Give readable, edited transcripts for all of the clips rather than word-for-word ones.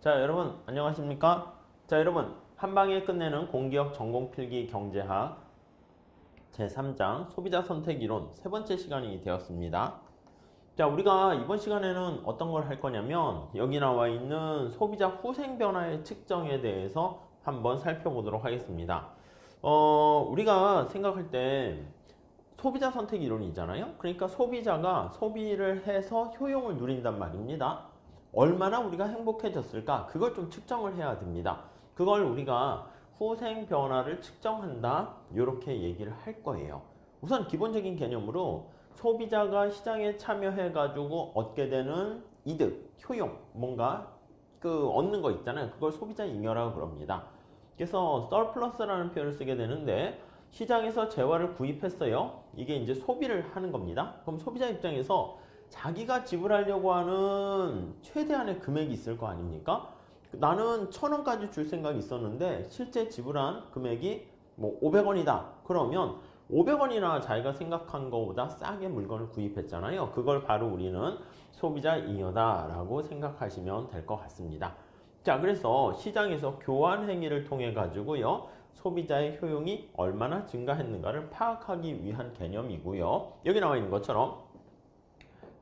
자, 여러분 안녕하십니까? 자, 여러분 한방에 끝내는 공기업 전공필기 경제학 제3장 소비자 선택 이론 세 번째 시간이 되었습니다. 자, 우리가 이번 시간에는 어떤 걸 할 거냐면 여기 나와 있는 소비자 후생 변화의 측정에 대해서 한번 살펴보도록 하겠습니다. 우리가 생각할 때 소비자 선택 이론이 있잖아요. 그러니까 소비자가 소비를 해서 효용을 누린단 말입니다. 얼마나 우리가 행복해졌을까? 그걸 좀 측정을 해야 됩니다. 그걸 우리가 후생 변화를 측정한다. 이렇게 얘기를 할 거예요. 우선 기본적인 개념으로 소비자가 시장에 참여해가지고 얻게 되는 이득, 효용, 뭔가 얻는 거 있잖아요. 그걸 소비자 잉여라고 그럽니다. 그래서 surplus라는 표현을 쓰게 되는데 시장에서 재화를 구입했어요. 이게 이제 소비를 하는 겁니다. 그럼 소비자 입장에서 자기가 지불하려고 하는 최대한의 금액이 있을 거 아닙니까? 나는 1,000원까지 줄 생각이 있었는데 실제 지불한 금액이 뭐 500원이다. 그러면 500원이나 자기가 생각한 것보다 싸게 물건을 구입했잖아요. 그걸 바로 우리는 소비자 잉여다라고 생각하시면 될 것 같습니다. 자, 그래서 시장에서 교환 행위를 통해 가지고요. 소비자의 효용이 얼마나 증가했는가를 파악하기 위한 개념이고요. 여기 나와 있는 것처럼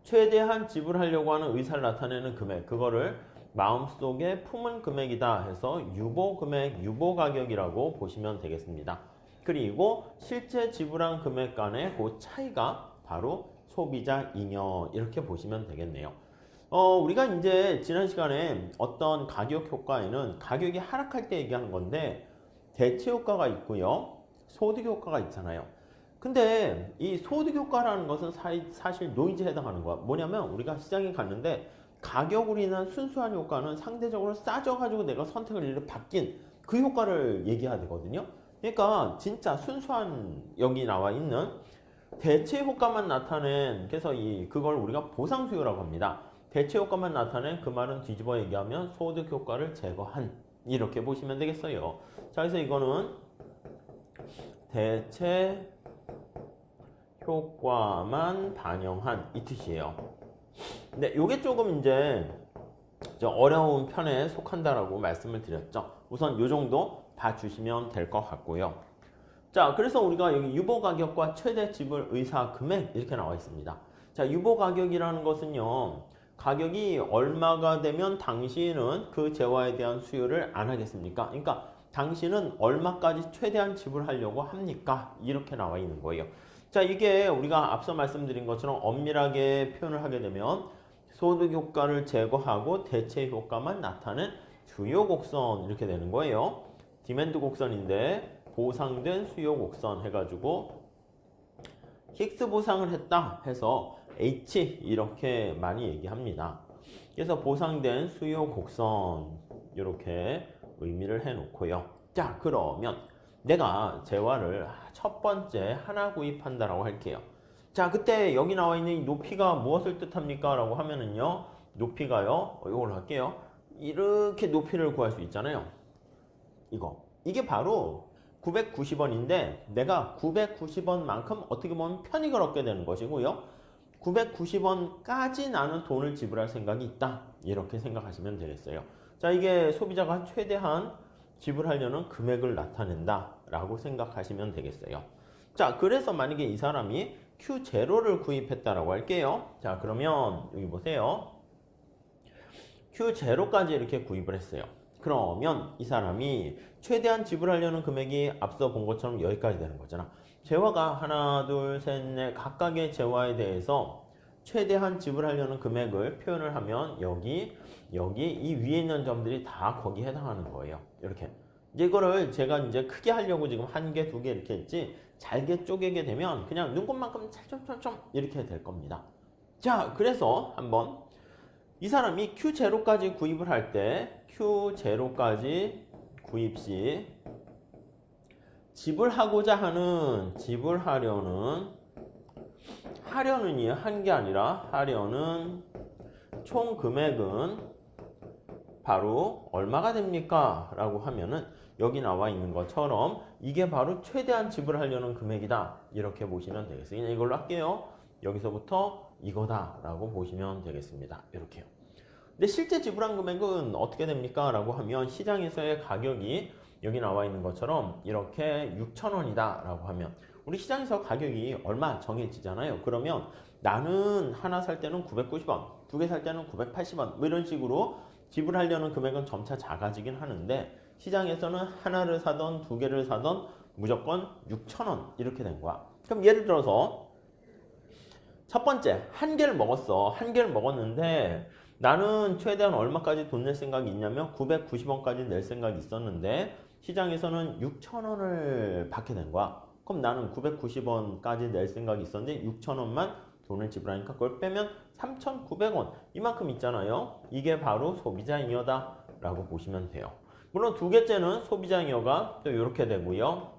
최대한 지불하려고 하는 의사를 나타내는 금액, 그거를 마음속에 품은 금액이다 해서 유보 금액, 유보 가격이라고 보시면 되겠습니다. 그리고 실제 지불한 금액 간의 그 차이가 바로 소비자 잉여 이렇게 보시면 되겠네요. 우리가 이제 지난 시간에 어떤 가격 효과에는 가격이 하락할 때 얘기하는 건데 대체 효과가 있고요. 소득 효과가 있잖아요. 근데 이 소득 효과라는 것은 사실 노이즈에 해당하는 거야. 뭐냐면 우리가 시장에 갔는데 가격으로 인한 순수한 효과는 상대적으로 싸져가지고 내가 선택을 이렇게 바뀐 그 효과를 얘기해야 되거든요. 그러니까 진짜 순수한 여기 나와 있는 대체 효과만 나타낸 그래서 그걸 우리가 보상 수요라고 합니다. 대체 효과만 나타낸 그 말은 뒤집어 얘기하면 소득 효과를 제거한 이렇게 보시면 되겠어요. 자, 그래서 이거는 대체 효과만 반영한 이 뜻이에요. 네, 요게 조금 이제 어려운 편에 속한다라고 말씀을 드렸죠. 우선 요 정도 봐주시면 될 것 같고요. 자, 그래서 우리가 여기 유보 가격과 최대 지불 의사 금액 이렇게 나와 있습니다. 자, 유보 가격이라는 것은요. 가격이 얼마가 되면 당신은 그 재화에 대한 수요를 안 하겠습니까? 그러니까 당신은 얼마까지 최대한 지불하려고 합니까? 이렇게 나와 있는 거예요. 자, 이게 우리가 앞서 말씀드린 것처럼 엄밀하게 표현을 하게 되면 소득 효과를 제거하고 대체 효과만 나타낸 주요 곡선 이렇게 되는 거예요. 디맨드 곡선인데 보상된 수요 곡선 해가지고 힉스 보상을 했다 해서 H 이렇게 많이 얘기합니다. 그래서 보상된 수요 곡선 이렇게 의미를 해놓고요. 자, 그러면 내가 재화를 첫 번째 하나 구입한다라고 할게요. 자, 그때 여기 나와 있는 이 높이가 무엇을 뜻합니까? 라고 하면은요. 높이가요. 이걸로 할게요. 이렇게 높이를 구할 수 있잖아요. 이게 바로 990원인데 내가 990원만큼 어떻게 보면 편익을 얻게 되는 것이고요. 990원까지 나는 돈을 지불할 생각이 있다. 이렇게 생각하시면 되겠어요. 자, 이게 소비자가 최대한 지불하려는 금액을 나타낸다 라고 생각하시면 되겠어요. 자, 그래서 만약에 이 사람이 Q0를 구입했다라고 할게요. 자, 그러면 여기 보세요. Q0까지 이렇게 구입을 했어요. 그러면 이 사람이 최대한 지불하려는 금액이 앞서 본 것처럼 여기까지 되는 거잖아. 재화가 하나, 둘, 셋, 넷 각각의 재화에 대해서 최대한 지불하려는 금액을 표현을 하면 여기 이 위에 있는 점들이 다 거기에 해당하는 거예요. 이렇게. 이제 이거를 제가 이제 크게 하려고 지금 한 개, 두 개 이렇게 했지 잘게 쪼개게 되면 그냥 눈곱만큼 찰점찰점 이렇게 될 겁니다. 자, 그래서 한번 이 사람이 Q0까지 구입을 할 때 Q0까지 구입 시 하려는이 한 게 아니라 하려는 총 금액은 바로 얼마가 됩니까? 라고 하면은 여기 나와 있는 것처럼 이게 바로 최대한 지불하려는 금액이다. 이렇게 보시면 되겠어요. 그냥 이걸로 할게요. 여기서부터 이거다 라고 보시면 되겠습니다. 이렇게요. 근데 실제 지불한 금액은 어떻게 됩니까? 라고 하면 시장에서의 가격이 여기 나와 있는 것처럼 이렇게 6,000원이다 라고 하면 우리 시장에서 가격이 얼마 정해지잖아요. 그러면 나는 하나 살 때는 990원, 두 개 살 때는 980원 뭐 이런 식으로 지불하려는 금액은 점차 작아지긴 하는데 시장에서는 하나를 사던 두 개를 사던 무조건 6,000원 이렇게 된 거야. 그럼 예를 들어서 첫 번째 한 개를 먹었어. 한 개를 먹었는데 나는 최대한 얼마까지 돈 낼 생각이 있냐면 990원까지 낼 생각이 있었는데 시장에서는 6,000원을 받게 된 거야. 그럼 나는 990원까지 낼 생각이 있었는데 6,000원만 돈을 지불하니까 그걸 빼면 3,900원 이만큼 있잖아요. 이게 바로 소비자잉여다 라고 보시면 돼요. 물론 두 개째는 소비자잉여가 또 이렇게 되고요.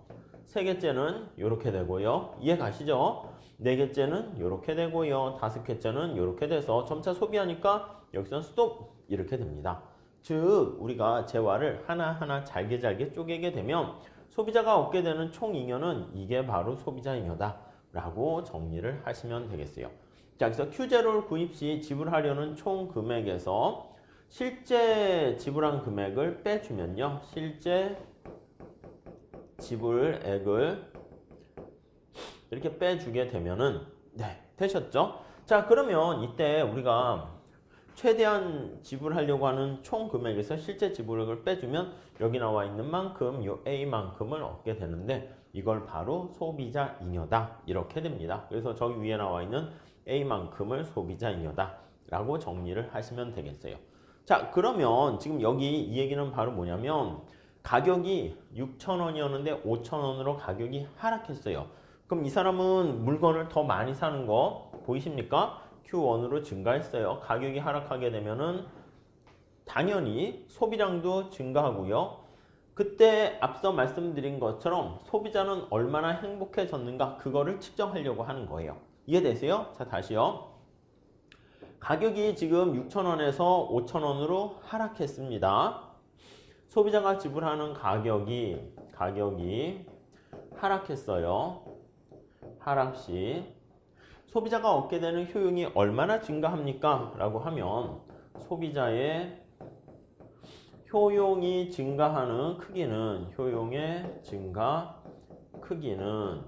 세 개째는 이렇게 되고요. 이해 가시죠? 네 개째는 이렇게 되고요. 다섯 개째는 이렇게 돼서 점차 소비하니까 여기서는 스톱 이렇게 됩니다. 즉 우리가 재화를 하나하나 잘게 쪼개게 되면 소비자가 얻게 되는 총 잉여는 이게 바로 소비자잉여다 라고 정리를 하시면 되겠어요. 자, 그래서 Q0를 구입 시 지불하려는 총 금액에서 실제 지불한 금액을 빼주면요. 실제 지불액을 이렇게 빼주게 되면은 되셨죠? 자, 그러면 이때 우리가 최대한 지불하려고 하는 총 금액에서 실제 지불액을 빼주면 여기 나와 있는 만큼 요 A만큼을 얻게 되는데 이걸 바로 소비자 잉여다 이렇게 됩니다. 그래서 저기 위에 나와 있는 A만큼을 소비자 잉여다 라고 정리를 하시면 되겠어요. 자, 그러면 지금 여기 이 얘기는 바로 뭐냐면 가격이 6,000원이었는데 5,000원으로 가격이 하락했어요. 그럼 이 사람은 물건을 더 많이 사는 거 보이십니까? Q1으로 증가했어요. 가격이 하락하게 되면은 당연히 소비량도 증가하고요. 그때 앞서 말씀드린 것처럼 소비자는 얼마나 행복해졌는가 그거를 측정하려고 하는 거예요. 이해되세요? 자, 다시요. 가격이 지금 6,000원에서 5,000원으로 하락했습니다. 소비자가 지불하는 가격이 하락했어요. 하락시 소비자가 얻게 되는 효용이 얼마나 증가합니까? 라고 하면 소비자의 효용이 증가하는 크기는 효용의 증가 크기는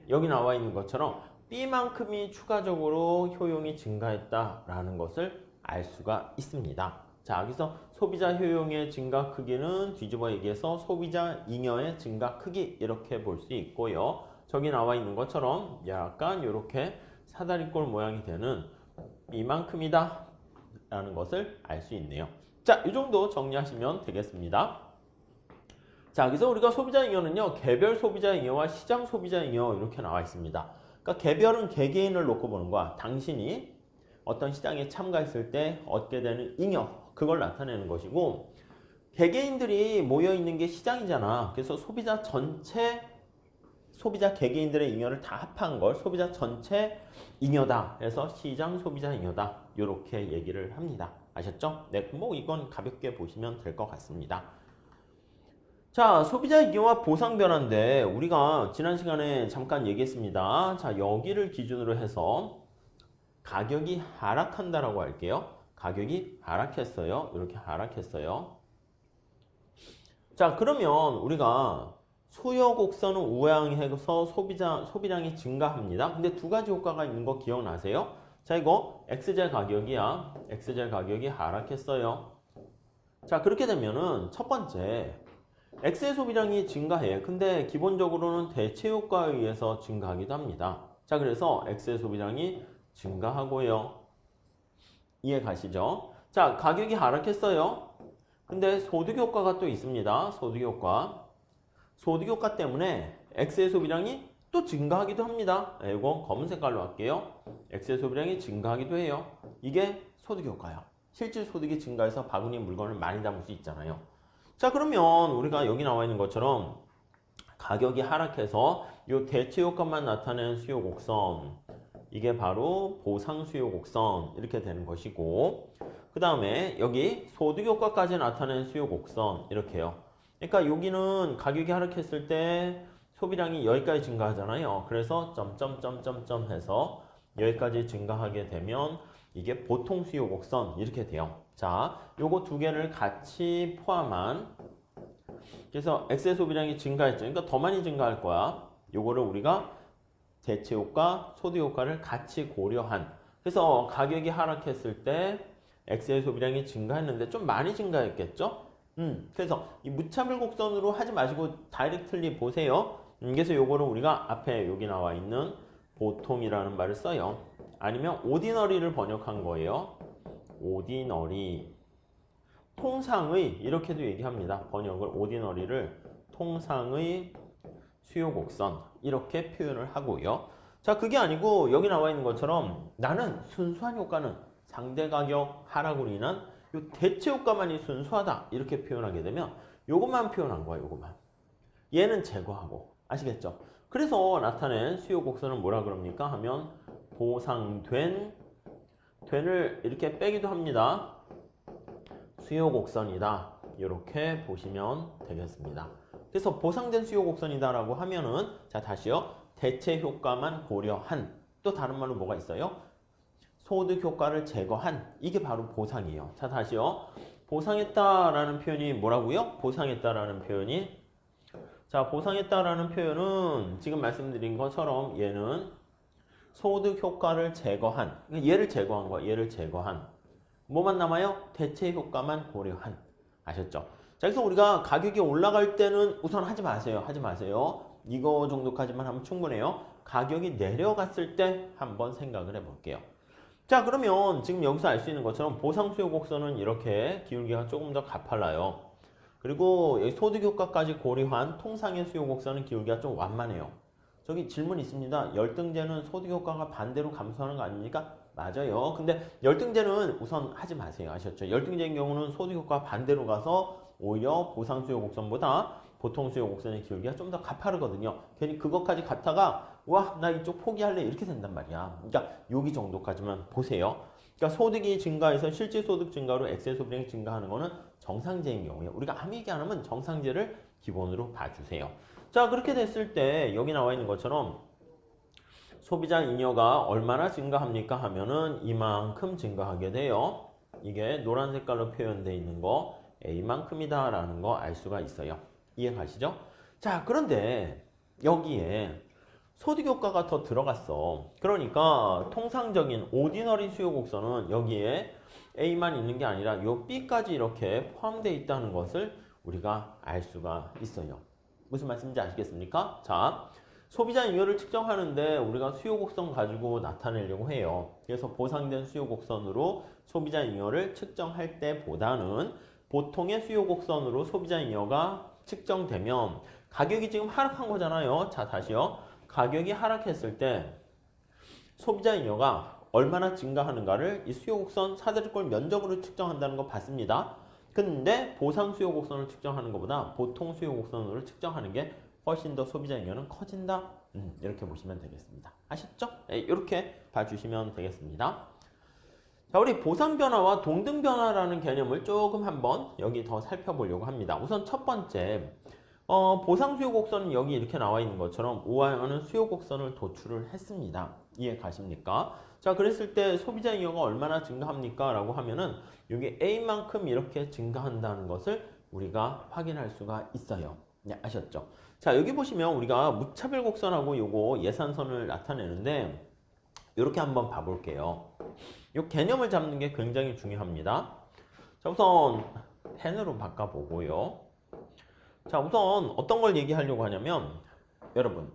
여기 나와 있는 것처럼 B만큼이 추가적으로 효용이 증가했다라는 것을 알 수가 있습니다. 자, 여기서 소비자 효용의 증가 크기는 뒤집어 얘기해서 소비자 잉여의 증가 크기 이렇게 볼 수 있고요. 저기 나와 있는 것처럼 약간 이렇게 사다리꼴 모양이 되는 이만큼이다 라는 것을 알 수 있네요. 자, 이 정도 정리하시면 되겠습니다. 자, 그래서 우리가 소비자 잉여는요, 개별 소비자 잉여와 시장 소비자 잉여 이렇게 나와 있습니다. 그러니까 개별은 개개인을 놓고 보는 거야. 당신이 어떤 시장에 참가했을 때 얻게 되는 잉여 그걸 나타내는 것이고 개개인들이 모여 있는 게 시장이잖아. 그래서 소비자 개개인들의 잉여를 다 합한 걸 소비자 전체 잉여다. 그래서 시장 소비자 잉여다. 이렇게 얘기를 합니다. 아셨죠? 뭐 이건 가볍게 보시면 될 것 같습니다. 자, 소비자 잉여와 보상 변화인데 우리가 지난 시간에 잠깐 얘기했습니다. 자, 여기를 기준으로 해서 가격이 하락한다라고 할게요. 가격이 하락했어요. 이렇게 하락했어요. 자, 그러면 우리가 수요 곡선을 우회해서 소비량이 증가합니다. 근데 두 가지 효과가 있는 거 기억나세요? 자, 이거 XZ 가격이야. XZ 가격이 하락했어요. 자, 그렇게 되면은 첫 번째 X의 소비량이 증가해. 근데 기본적으로는 대체 효과에 의해서 증가하기도 합니다. 자, 그래서 X의 소비량이 증가하고요. 이해 가시죠? 자, 가격이 하락했어요. 근데 소득 효과가 또 있습니다. 소득 효과. 소득 효과 때문에 X의 소비량이 또 증가하기도 합니다. 이건 검은 색깔로 할게요. X의 소비량이 증가하기도 해요. 이게 소득 효과야. 실질 소득이 증가해서 바구니에 물건을 많이 담을 수 있잖아요. 자, 그러면 우리가 여기 나와 있는 것처럼 가격이 하락해서 이 대체 효과만 나타내는 수요 곡선, 이게 바로 보상 수요 곡선 이렇게 되는 것이고, 그 다음에 여기 소득 효과까지 나타내는 수요 곡선 이렇게요. 그러니까 여기는 가격이 하락했을 때 소비량이 여기까지 증가하잖아요. 그래서 점점점점점 해서 여기까지 증가하게 되면 이게 보통 수요 곡선 이렇게 돼요. 자, 요거 두 개를 같이 포함한 그래서 X의 소비량이 증가했죠. 그러니까 더 많이 증가할 거야. 요거를 우리가 대체 효과, 소득 효과를 같이 고려한 그래서 가격이 하락했을 때 X의 소비량이 증가했는데 좀 많이 증가했겠죠? 그래서 이 무차별 곡선으로 하지 마시고 다이렉트리 보세요. 그래서 요거를 우리가 앞에 여기 나와 있는 보통이라는 말을 써요. 아니면 오디너리를 번역한 거예요. 오디너리. 통상의 이렇게도 얘기합니다. 번역을 오디너리를 통상의 수요 곡선 이렇게 표현을 하고요. 자, 그게 아니고 여기 나와 있는 것처럼 나는 순수한 효과는 상대 가격 하락으로 인한 요 대체 효과만이 순수하다 이렇게 표현하게 되면 요것만 표현한 거야. 요것만. 얘는 제거하고 아시겠죠? 그래서 나타낸 수요 곡선은 뭐라 그럽니까? 하면 보상된 된을 이렇게 빼기도 합니다. 수요 곡선이다. 이렇게 보시면 되겠습니다. 그래서 보상된 수요 곡선이다라고 하면은 자 다시요. 대체 효과만 고려한 또 다른 말로 뭐가 있어요? 소득 효과를 제거한 이게 바로 보상이에요. 자 다시요. 보상했다라는 표현이 뭐라고요? 보상했다라는 표현이 자 보상했다라는 표현은 지금 말씀드린 것처럼 얘는 소득 효과를 제거한 얘를 제거한 거야. 얘를 제거한 뭐만 남아요? 대체 효과만 고려한 아셨죠? 자 그래서 우리가 가격이 올라갈 때는 우선 하지 마세요. 하지 마세요. 이거 정도까지만 하면 충분해요. 가격이 내려갔을 때 한번 생각을 해볼게요. 자 그러면 지금 여기서 알 수 있는 것처럼 보상수요 곡선은 이렇게 기울기가 조금 더 가팔라요. 그리고 여기 소득 효과까지 고려한 통상의 수요 곡선은 기울기가 좀 완만해요. 저기 질문 있습니다. 열등제는 소득 효과가 반대로 감소하는 거 아닙니까? 맞아요. 근데 열등제는 우선 하지 마세요. 아셨죠? 열등제인 경우는 소득 효과 반대로 가서 오히려 보상 수요 곡선보다 보통 수요 곡선의 기울기가 좀 더 가파르거든요. 괜히 그것까지 갔다가 와, 나 이쪽 포기할래 이렇게 된단 말이야. 그러니까 여기 정도까지만 보세요. 그러니까 소득이 증가해서 실질 소득 증가로 액세 소비량이 증가하는 거는 정상제인 경우에 우리가 아무 얘기 안 하면 정상제를 기본으로 봐주세요. 자 그렇게 됐을 때 여기 나와 있는 것처럼 소비자 잉여가 얼마나 증가합니까 하면은 이만큼 증가하게 돼요. 이게 노란 색깔로 표현되어 있는 거 A만큼이다 라는 거 알 수가 있어요. 이해가시죠? 자 그런데 여기에 소득 효과가 더 들어갔어. 그러니까 통상적인 오디너리 수요 곡선은 여기에 A만 있는 게 아니라 요 B까지 이렇게 포함되어 있다는 것을 우리가 알 수가 있어요. 무슨 말씀인지 아시겠습니까? 자, 소비자 잉여를 측정하는데 우리가 수요 곡선 가지고 나타내려고 해요. 그래서 보상된 수요 곡선으로 소비자 잉여를 측정할 때보다는 보통의 수요 곡선으로 소비자 잉여가 측정되면 가격이 지금 하락한 거잖아요. 자, 다시요. 가격이 하락했을 때 소비자 잉여가 얼마나 증가하는가를 이 수요 곡선 사다리꼴 면적으로 측정한다는 거 봤습니다. 근데 보상 수요 곡선을 측정하는 것보다 보통 수요 곡선으로 측정하는 게 훨씬 더 소비자 잉여는 커진다. 이렇게 보시면 되겠습니다. 아셨죠? 이렇게 봐주시면 되겠습니다. 자, 우리 보상 변화와 동등 변화라는 개념을 조금 한번 여기 더 살펴보려고 합니다. 우선 첫 번째, 보상 수요 곡선은 여기 이렇게 나와 있는 것처럼 우아형은 수요 곡선을 도출을 했습니다. 이해 가십니까? 자, 그랬을 때 소비자 잉여가 얼마나 증가합니까? 라고 하면은 여기 A만큼 이렇게 증가한다는 것을 우리가 확인할 수가 있어요. 네, 아셨죠? 자, 여기 보시면 우리가 무차별 곡선하고 요거 예산선을 나타내는데 이렇게 한번 봐볼게요. 이 개념을 잡는 게 굉장히 중요합니다. 자, 우선 펜으로 바꿔보고요. 자, 우선 어떤 걸 얘기하려고 하냐면 여러분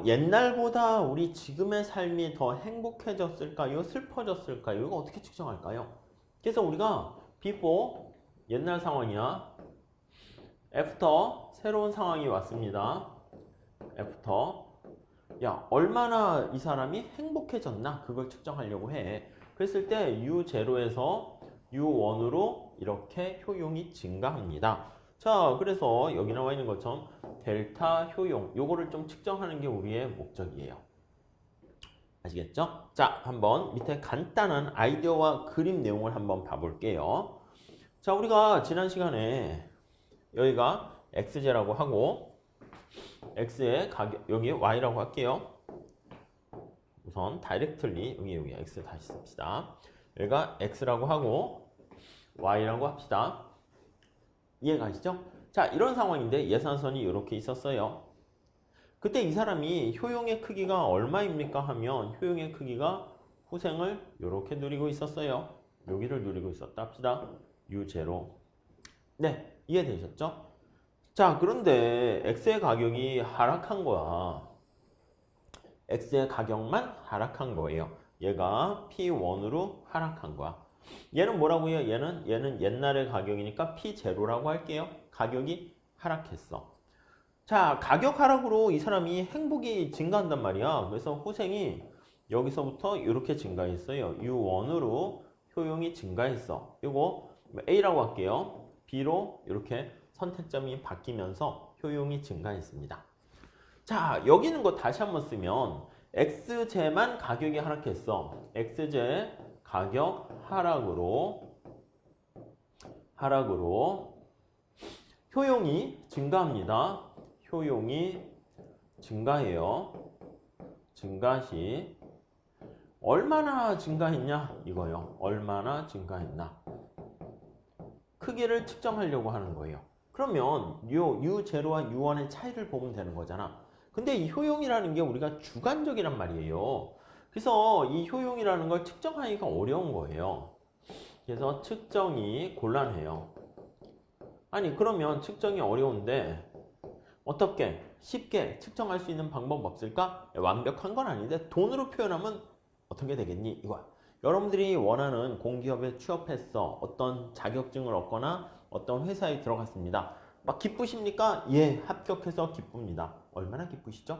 옛날보다 우리 지금의 삶이 더 행복해졌을까요? 슬퍼졌을까요? 이거 어떻게 측정할까요? 그래서 우리가 before 옛날 상황이야. after 새로운 상황이 왔습니다. after 야 얼마나 이 사람이 행복해졌나 그걸 측정하려고 해. 그랬을 때 U0에서 U1으로 이렇게 효용이 증가합니다. 자 그래서 여기 나와 있는 것처럼 델타 효용 요거를 좀 측정하는 게 우리의 목적이에요. 아시겠죠? 자 한번 밑에 간단한 아이디어와 그림 내용을 한번 봐볼게요. 자 우리가 지난 시간에 여기가 x제라고 하고 x의 가격 여기 y라고 할게요. 우선 다이렉틀리 여기 x 다시 씁시다. 여기가 x라고 하고 y라고 합시다. 이해가시죠? 자, 이런 상황인데 예산선이 이렇게 있었어요. 그때 이 사람이 효용의 크기가 얼마입니까 하면 효용의 크기가 후생을 이렇게 누리고 있었어요. 여기를 누리고 있었다 합시다. u0. 네, 이해되셨죠? 자, 그런데 x의 가격이 하락한 거야. x의 가격만 하락한 거예요. 얘가 p1으로 하락한 거야. 얘는 뭐라고요? 얘는 옛날의 가격이니까 p0라고 할게요. 가격이 하락했어. 자, 가격 하락으로 이 사람이 행복이 증가한단 말이야. 그래서 후생이 여기서부터 이렇게 증가했어요. u1으로 효용이 증가했어. 이거 A라고 할게요. B로 이렇게 선택점이 바뀌면서 효용이 증가했습니다. 자, 여기 있는 거 다시 한번 쓰면 XJ만 가격이 하락했어. XJ 가격 하락으로 효용이 증가합니다. 효용이 증가해요. 증가시 얼마나 증가했냐 이거요. 얼마나 증가했나 크기를 측정하려고 하는 거예요. 그러면 U0와 U1의 차이를 보면 되는 거잖아. 근데 이 효용이라는 게 우리가 주관적이란 말이에요. 그래서 이 효용이라는 걸 측정하기가 어려운 거예요. 그래서 측정이 곤란해요. 아니 그러면 측정이 어려운데 어떻게 쉽게 측정할 수 있는 방법 없을까? 완벽한 건 아닌데 돈으로 표현하면 어떻게 되겠니? 이거야. 여러분들이 원하는 공기업에 취업했어. 어떤 자격증을 얻거나 어떤 회사에 들어갔습니다. 막 기쁘십니까? 예, 합격해서 기쁩니다. 얼마나 기쁘시죠?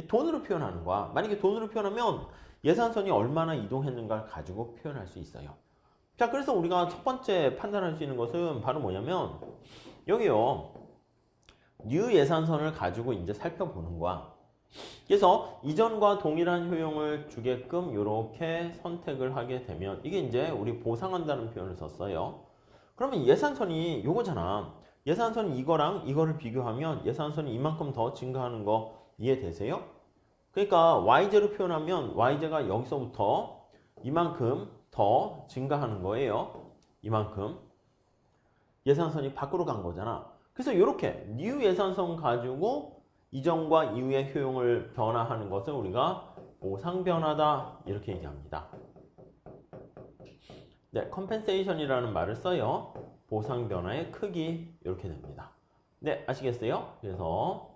돈으로 표현하는 거야. 만약에 돈으로 표현하면 예산선이 얼마나 이동했는가를 가지고 표현할 수 있어요. 자, 그래서 우리가 첫 번째 판단할 수 있는 것은 바로 뭐냐면 여기요. 뉴 예산선을 가지고 이제 살펴보는 거야. 그래서 이전과 동일한 효용을 주게끔 이렇게 선택을 하게 되면 이게 이제 우리 보상한다는 표현을 썼어요. 그러면 예산선이 요거잖아. 예산선이 이거랑 이거를 비교하면 예산선이 이만큼 더 증가하는 거 이해되세요? 그러니까 y제로 표현하면 y제가 여기서부터 이만큼 더 증가하는 거예요. 이만큼. 예산선이 밖으로 간 거잖아. 그래서 이렇게 new 예산선 가지고 이전과 이후의 효용을 변화하는 것을 우리가 보상 변화다 이렇게 얘기합니다. 네, compensation이라는 말을 써요. 보상 변화의 크기 이렇게 됩니다. 네, 아시겠어요? 그래서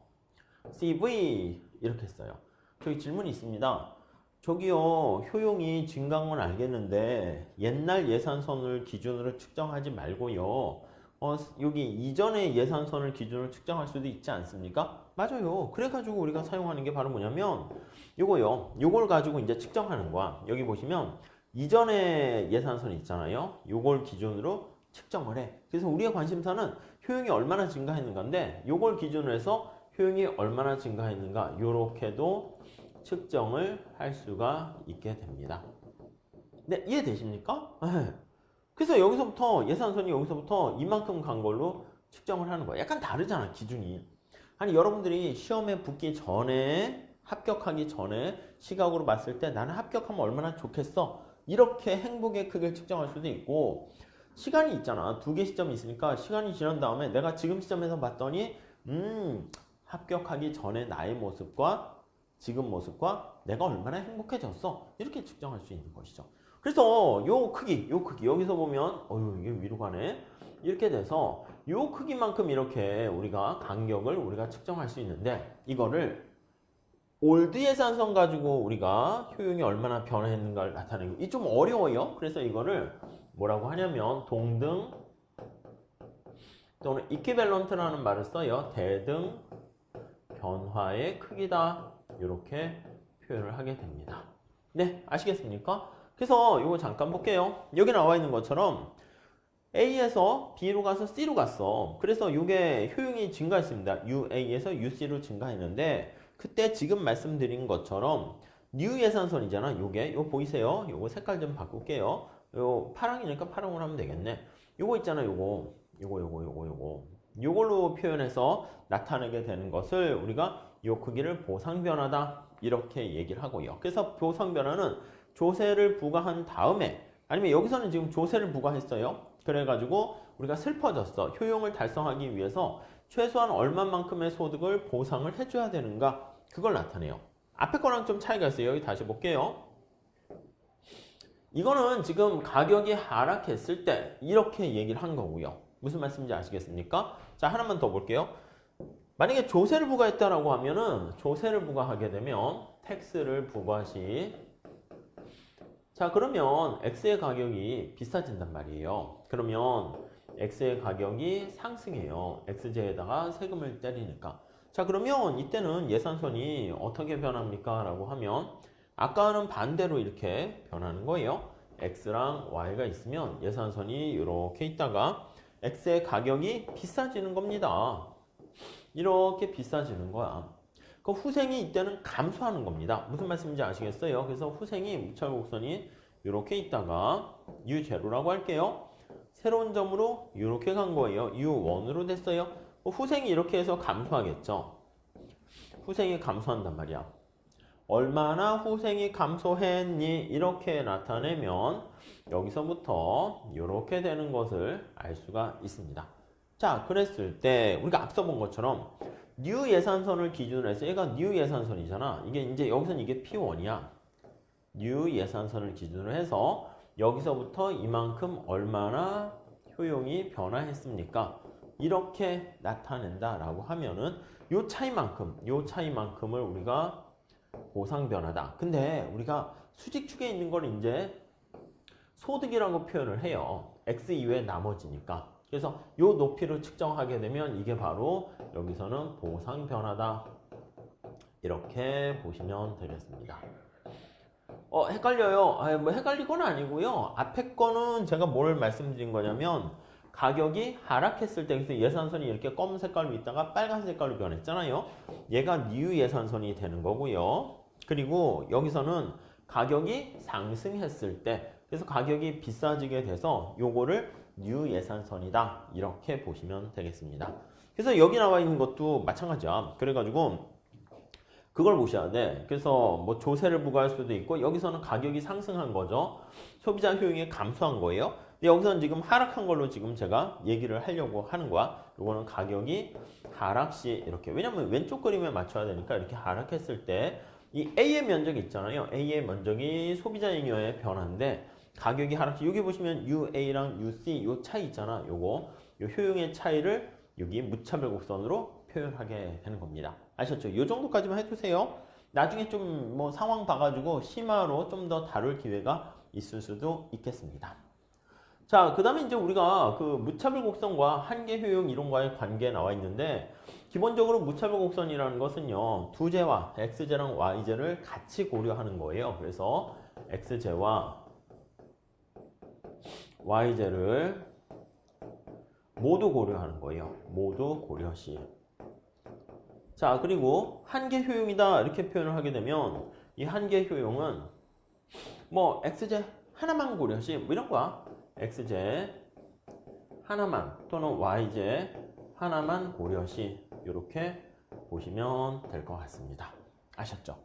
CV 이렇게 써요. 저기 질문이 있습니다. 저기요, 효용이 증가한 건 알겠는데 옛날 예산선을 기준으로 측정하지 말고요. 여기 이전의 예산선을 기준으로 측정할 수도 있지 않습니까? 맞아요. 그래가지고 우리가 사용하는 게 바로 뭐냐면 요거요. 요걸 가지고 이제 측정하는 거야. 여기 보시면 이전의 예산선 있잖아요. 요걸 기준으로 측정을 해. 그래서 우리의 관심사는 효용이 얼마나 증가했는가인데 요걸 기준으로 해서 효용이 얼마나 증가했는가 요렇게도 측정을 할 수가 있게 됩니다. 네, 이해되십니까? 네. 그래서 여기서부터 예산선이 여기서부터 이만큼 간 걸로 측정을 하는 거야. 약간 다르잖아, 기준이. 아니 여러분들이 시험에 붙기 전에 합격하기 전에 시각으로 봤을 때 나는 합격하면 얼마나 좋겠어. 이렇게 행복의 크기를 측정할 수도 있고 시간이 있잖아. 두 개 시점이 있으니까 시간이 지난 다음에 내가 지금 시점에서 봤더니 합격하기 전에 나의 모습과 지금 모습과 내가 얼마나 행복해졌어. 이렇게 측정할 수 있는 것이죠. 그래서 요 크기 여기서 보면 이게 위로 가네. 이렇게 돼서 요 크기만큼 이렇게 우리가 간격을 우리가 측정할 수 있는데 이거를 올드 예산선 가지고 우리가 효용이 얼마나 변화했는가를 나타내고 이 좀 어려워요. 그래서 이거를 뭐라고 하냐면 동등 또는 이퀴밸런트라는 말을 써요. 대등 변화의 크기다. 이렇게 표현을 하게 됩니다. 네, 아시겠습니까? 그래서 이거 잠깐 볼게요. 여기 나와 있는 것처럼 A에서 B로 가서 C로 갔어. 그래서 이게 효용이 증가했습니다. UA에서 UC로 증가했는데 그때 지금 말씀드린 것처럼 new 예산선이잖아. 요거 보이세요? 요거 색깔 좀 바꿀게요. 요 파랑이니까 파랑으로 하면 되겠네. 요거 있잖아. 요걸로 표현해서 나타내게 되는 것을 우리가 요 크기를 보상 변화다 이렇게 얘기를 하고요. 그래서 보상 변화는 조세를 부과한 다음에 아니면 여기서는 지금 조세를 부과했어요. 그래가지고 우리가 슬퍼졌어. 효용을 달성하기 위해서 최소한 얼마만큼의 소득을 보상을 해줘야 되는가 그걸 나타내요. 앞에 거랑 좀 차이가 있어요. 여기 다시 볼게요. 이거는 지금 가격이 하락했을 때 이렇게 얘기를 한 거고요. 무슨 말씀인지 아시겠습니까? 자, 하나만 더 볼게요. 만약에 조세를 부과했다라고 하면은 조세를 부과하게 되면 텍스를 부과시 자, 그러면 X의 가격이 비싸진단 말이에요. 그러면 X의 가격이 상승해요. X제에다가 세금을 때리니까. 자, 그러면 이때는 예산선이 어떻게 변합니까? 라고 하면 아까는 반대로 이렇게 변하는 거예요. X랑 Y가 있으면 예산선이 이렇게 있다가 X의 가격이 비싸지는 겁니다. 이렇게 비싸지는 거야. 그 후생이 이때는 감소하는 겁니다. 무슨 말씀인지 아시겠어요? 그래서 후생이 무차별곡선이 이렇게 있다가 U0라고 할게요. 새로운 점으로 이렇게 간 거예요. U1으로 됐어요. 후생이 이렇게 해서 감소하겠죠. 후생이 감소한단 말이야. 얼마나 후생이 감소했니? 이렇게 나타내면 여기서부터 이렇게 되는 것을 알 수가 있습니다. 자, 그랬을 때 우리가 앞서 본 것처럼 뉴 예산선을 기준으로 해서 얘가 뉴 예산선이잖아. 이게 이제 여기서는 이게 P1이야. 뉴 예산선을 기준으로 해서 여기서부터 이만큼 얼마나 효용이 변화했습니까? 이렇게 나타낸다라고 하면은 요 차이만큼을 우리가 보상 변화다. 근데 우리가 수직축에 있는 걸 이제 소득이라고 표현을 해요. X 이외에 나머지니까. 그래서 이 높이를 측정하게 되면 이게 바로 여기서는 보상 변화다. 이렇게 보시면 되겠습니다. 헷갈려요. 뭐 헷갈릴 건 아니고요. 앞에 거는 제가 뭘 말씀드린 거냐면 가격이 하락했을 때 그래서 예산선이 이렇게 검은 색깔로 있다가 빨간 색깔로 변했잖아요. 얘가 뉴 예산선이 되는 거고요. 그리고 여기서는 가격이 상승했을 때 그래서 가격이 비싸지게 돼서 요거를 뉴 예산선이다. 이렇게 보시면 되겠습니다. 그래서 여기 나와 있는 것도 마찬가지야. 그래가지고 그걸 보셔야 돼. 그래서 뭐 조세를 부과할 수도 있고 여기서는 가격이 상승한 거죠. 소비자 효용이 감소한 거예요. 근데 여기서는 지금 하락한 걸로 지금 제가 얘기를 하려고 하는 거야. 요거는 가격이 하락시 이렇게 왜냐면 왼쪽 그림에 맞춰야 되니까 이렇게 하락했을 때 이 A의 면적이 있잖아요. A의 면적이 소비자 잉여의 변화인데 가격이 하락시 여기 보시면 UA랑 UC 요 차이 있잖아. 요거 요 효용의 차이를 여기 무차별 곡선으로 표현하게 되는 겁니다. 아셨죠? 이 정도까지만 해두세요. 나중에 좀 뭐 상황 봐가지고 심화로 좀 더 다룰 기회가 있을 수도 있겠습니다. 자, 그 다음에 이제 우리가 그 무차별 곡선과 한계 효용 이론과의 관계에 나와 있는데 기본적으로 무차별 곡선이라는 것은요 두 제와 x제랑 y제를 같이 고려하는 거예요. 그래서 x제와 y제를 모두 고려하는 거예요. 모두 고려시. 자, 그리고 한계 효용이다 이렇게 표현을 하게 되면 이 한계 효용은 뭐 x제 하나만 고려시 뭐 이런 거야. x제 하나만 또는 y제 하나만 고려시 이렇게 보시면 될 것 같습니다. 아셨죠?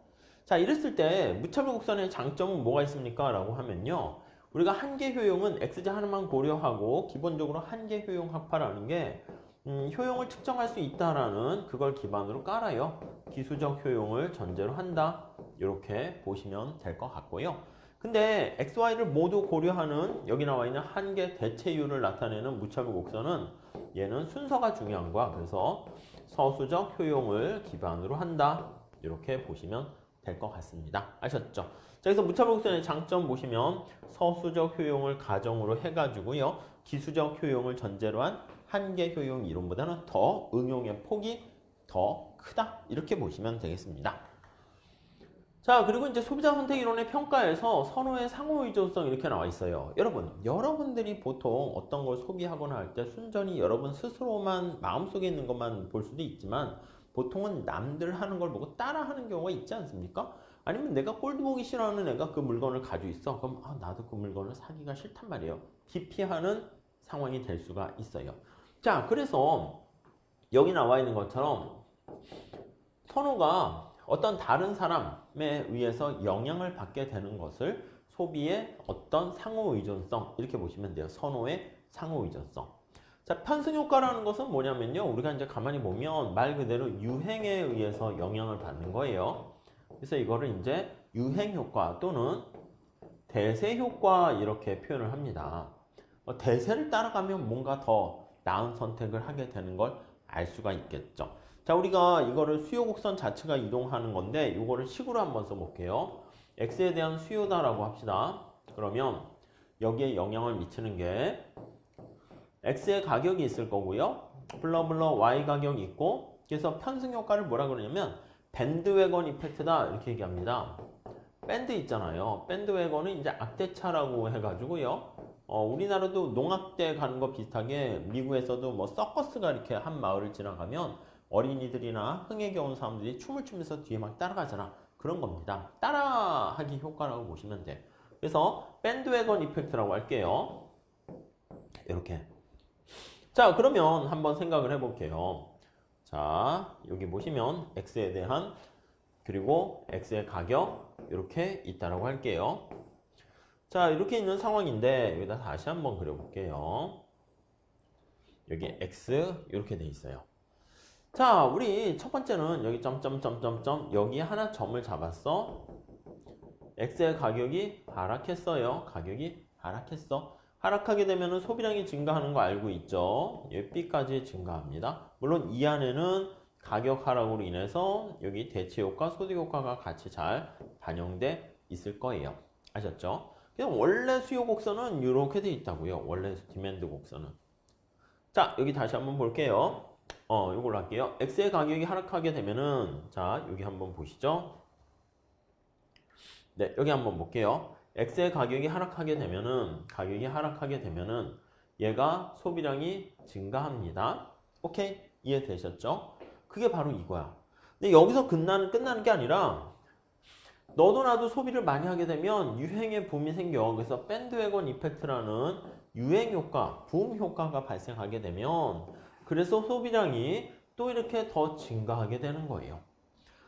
자, 이랬을 때 무차별 곡선의 장점은 뭐가 있습니까? 라고 하면요. 우리가 한계 효용은 x제 하나만 고려하고 기본적으로 한계 효용 합파라는 게 효용을 측정할 수 있다라는 그걸 기반으로 깔아요. 기수적 효용을 전제로 한다. 이렇게 보시면 될 것 같고요. 근데 XY를 모두 고려하는 여기 나와 있는 한계 대체율을 나타내는 무차별 곡선은 얘는 순서가 중요한 거야. 그래서 서수적 효용을 기반으로 한다. 이렇게 보시면 될 것 같습니다. 아셨죠? 자, 그래서 무차별 곡선의 장점 보시면 서수적 효용을 가정으로 해가지고요. 기수적 효용을 전제로 한 한계 효용 이론보다는 더 응용의 폭이 더 크다. 이렇게 보시면 되겠습니다. 자, 그리고 이제 소비자 선택 이론의 평가에서 선호의 상호의존성 이렇게 나와 있어요. 여러분들이 보통 어떤 걸 소비하거나 할 때 순전히 여러분 스스로만 마음속에 있는 것만 볼 수도 있지만 보통은 남들 하는 걸 보고 따라하는 경우가 있지 않습니까? 아니면 내가 꼴도 보기 싫어하는 애가 그 물건을 가지고 있어. 그럼 나도 그 물건을 사기가 싫단 말이에요. 기피하는 상황이 될 수가 있어요. 자, 그래서 여기 나와 있는 것처럼 선호가 어떤 다른 사람에 의해서 영향을 받게 되는 것을 소비의 어떤 상호 의존성 이렇게 보시면 돼요. 선호의 상호 의존성. 자, 편승 효과라는 것은 뭐냐면요. 우리가 이제 가만히 보면 말 그대로 유행에 의해서 영향을 받는 거예요. 그래서 이거를 이제 유행 효과 또는 대세 효과 이렇게 표현을 합니다. 대세를 따라가면 뭔가 더 나은 선택을 하게 되는 걸 알 수가 있겠죠. 자, 우리가 이거를 수요 곡선 자체가 이동하는 건데 이거를 식으로 한번 써볼게요. X에 대한 수요다라고 합시다. 그러면 여기에 영향을 미치는 게 X의 가격이 있을 거고요. 블러블러 Y 가격이 있고 그래서 편승 효과를 뭐라 그러냐면 밴드웨건 이펙트다 이렇게 얘기합니다. 밴드 있잖아요. 밴드웨건은 이제 악대차라고 해가지고요. 우리나라도 농악대 가는 거 비슷하게 미국에서도 뭐 서커스가 이렇게 한 마을을 지나가면 어린이들이나 흥에 겨운 사람들이 춤을 추면서 뒤에 막 따라가잖아. 그런 겁니다. 따라하기 효과라고 보시면 돼. 그래서 밴드웨건 이펙트라고 할게요. 이렇게. 자, 그러면 한번 생각을 해볼게요. 자, 여기 보시면 X에 대한 그리고 X의 가격 이렇게 있다라고 할게요. 자, 이렇게 있는 상황인데 여기다 다시 한번 그려볼게요. 여기 X 이렇게 돼 있어요. 자, 우리 첫 번째는 여기 점점점점점 여기에 하나 점을 잡았어. X의 가격이 하락했어요. 가격이 하락했어. 하락하게 되면 소비량이 증가하는 거 알고 있죠? 여기 B까지 증가합니다. 물론 이 안에는 가격 하락으로 인해서 여기 대체 효과, 소득 효과가 같이 잘 반영돼 있을 거예요. 아셨죠? 그냥 원래 수요 곡선은 이렇게 돼 있다고요. 원래 디맨드 곡선은. 자, 여기 다시 한번 볼게요. 이걸로 할게요. X의 가격이 하락하게 되면은 자, 여기 한번 보시죠. 네, 여기 한번 볼게요. X의 가격이 하락하게 되면은 얘가 소비량이 증가합니다. 오케이? 이해되셨죠? 그게 바로 이거야. 근데 여기서 끝나는 게 아니라 너도 나도 소비를 많이 하게 되면 유행의 붐이 생겨. 그래서 밴드웨건 이펙트라는 유행 효과, 붐 효과가 발생하게 되면 그래서 소비량이 또 이렇게 더 증가하게 되는 거예요.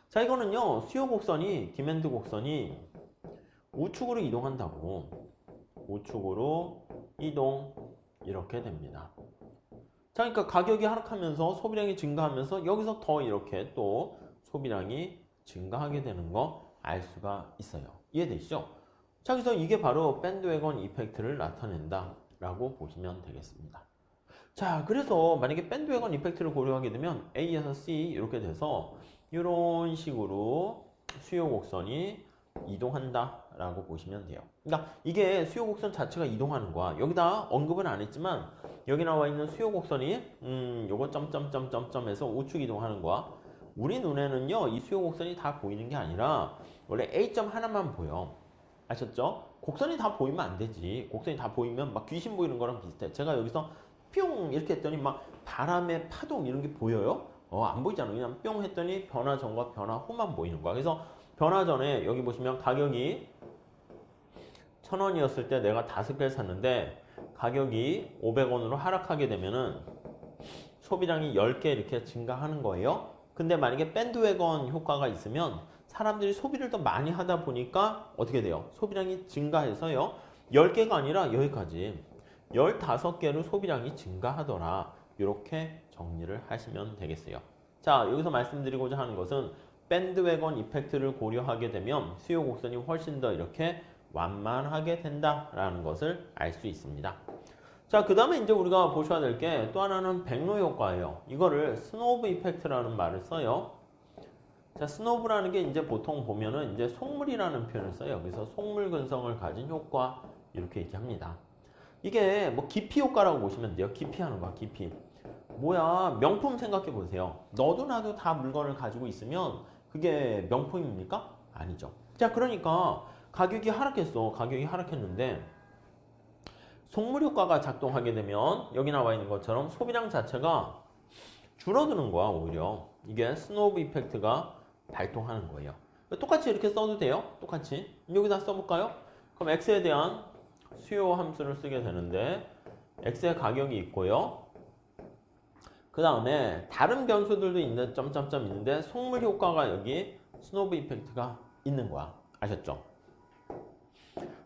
자, 이거는요. 수요 곡선이, 디맨드 곡선이 우측으로 이동한다고. 우측으로 이동 이렇게 됩니다. 자, 그러니까 가격이 하락하면서 소비량이 증가하면서 여기서 더 이렇게 또 소비량이 증가하게 되는 거 알 수가 있어요. 이해되시죠? 자, 그래서 이게 바로 밴드웨건 이펙트를 나타낸다 라고 보시면 되겠습니다. 자, 그래서 만약에 밴드웨건 이펙트를 고려하게 되면 A에서 C 이렇게 돼서 이런 식으로 수요 곡선이 이동한다 라고 보시면 돼요. 그러니까 이게 수요 곡선 자체가 이동하는 거야. 여기다 언급은 안 했지만 여기 나와 있는 수요 곡선이 요거 점점점점점에서 우측 이동하는 거야. 우리 눈에는요 이 수요 곡선이 다 보이는 게 아니라 원래 A점 하나만 보여. 아셨죠? 곡선이 다 보이면 안 되지. 곡선이 다 보이면 막 귀신 보이는 거랑 비슷해. 제가 여기서 뿅 이렇게 했더니 막 바람의 파동 이런 게 보여요? 안 보이잖아. 그냥 뿅 했더니 변화 전과 변화 후만 보이는 거야. 그래서 변화 전에 여기 보시면 가격이 1,000원이었을 때 내가 5개를 샀는데 가격이 500원으로 하락하게 되면은 소비량이 10개 이렇게 증가하는 거예요. 근데 만약에 밴드웨건 효과가 있으면 사람들이 소비를 더 많이 하다 보니까 어떻게 돼요? 소비량이 증가해서요. 10개가 아니라 여기까지 15개로 소비량이 증가하더라. 이렇게 정리를 하시면 되겠어요. 자, 여기서 말씀드리고자 하는 것은 밴드웨건 이펙트를 고려하게 되면 수요 곡선이 훨씬 더 이렇게 완만하게 된다라는 것을 알 수 있습니다. 자, 그 다음에 이제 우리가 보셔야 될 게 또 하나는 백로 효과예요. 이거를 스노브 이펙트라는 말을 써요. 자, 스노브라는 게 이제 보통 보면은 이제 속물이라는 표현을 써요. 그래서 속물 근성을 가진 효과 이렇게 얘기합니다. 이게 뭐 기피 효과라고 보시면 돼요. 기피하는 거야, 기피. 뭐야, 명품 생각해 보세요. 너도 나도 다 물건을 가지고 있으면 그게 명품입니까? 아니죠. 자, 그러니까 가격이 하락했어. 가격이 하락했는데 속물 효과가 작동하게 되면 여기 나와 있는 것처럼 소비량 자체가 줄어드는 거야, 오히려. 이게 스노브 이펙트가 발동하는 거예요. 똑같이 이렇게 써도 돼요. 똑같이. 여기다 써볼까요? 그럼 X에 대한 수요 함수를 쓰게 되는데 X의 가격이 있고요. 그 다음에 다른 변수들도 있는데 점점점 있는데 속물 효과가 여기 스노브 이펙트가 있는 거야. 아셨죠?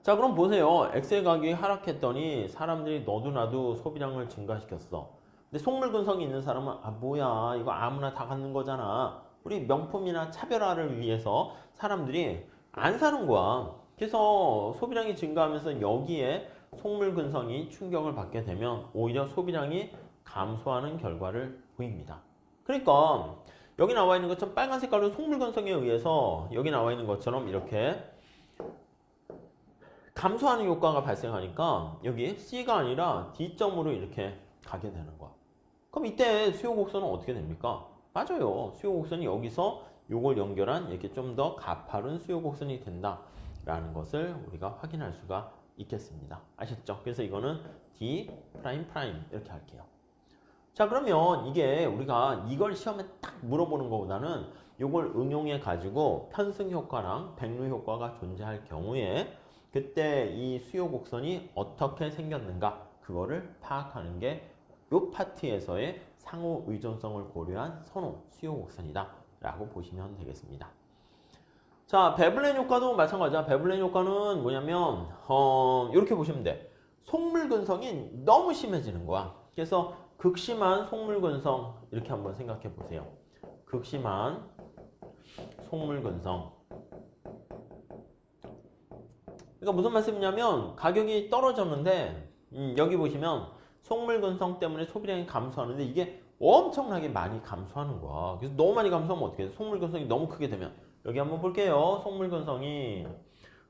자, 그럼 보세요. 엑셀 가격이 하락했더니 사람들이 너도나도 소비량을 증가시켰어. 근데 속물근성이 있는 사람은 뭐야 이거 아무나 다 갖는 거잖아. 우리 명품이나 차별화를 위해서 사람들이 안 사는 거야. 그래서 소비량이 증가하면서 여기에 속물근성이 충격을 받게 되면 오히려 소비량이 감소하는 결과를 보입니다. 그러니까 여기 나와 있는 것처럼 빨간 색깔로 속물근성에 의해서 여기 나와 있는 것처럼 이렇게 감소하는 효과가 발생하니까 여기 C가 아니라 D점으로 이렇게 가게 되는 거야. 그럼 이때 수요 곡선은 어떻게 됩니까? 맞아요. 수요 곡선이 여기서 요걸 연결한 이렇게 좀 더 가파른 수요 곡선이 된다라는 것을 우리가 확인할 수가 있겠습니다. 아셨죠? 그래서 이거는 D 프라임 이렇게 할게요. 자, 그러면 이게 우리가 이걸 시험에 딱 물어보는 것보다는 요걸 응용해 가지고 편승 효과랑 백루 효과가 존재할 경우에 그때 이 수요 곡선이 어떻게 생겼는가 그거를 파악하는 게 요 파트에서의 상호 의존성을 고려한 선호 수요 곡선이다 라고 보시면 되겠습니다. 자, 베블렌 효과도 마찬가지야. 베블렌 효과는 뭐냐면 이렇게 보시면 돼. 속물근성이 너무 심해지는 거야. 그래서 극심한 속물근성 이렇게 한번 생각해 보세요. 극심한 속물근성. 그러니까 무슨 말씀이냐면 가격이 떨어졌는데 여기 보시면 속물근성 때문에 소비량이 감소하는데 이게 엄청나게 많이 감소하는 거야. 그래서 너무 많이 감소하면 어떻게 돼? 속물근성이 너무 크게 되면 여기 한번 볼게요. 속물근성이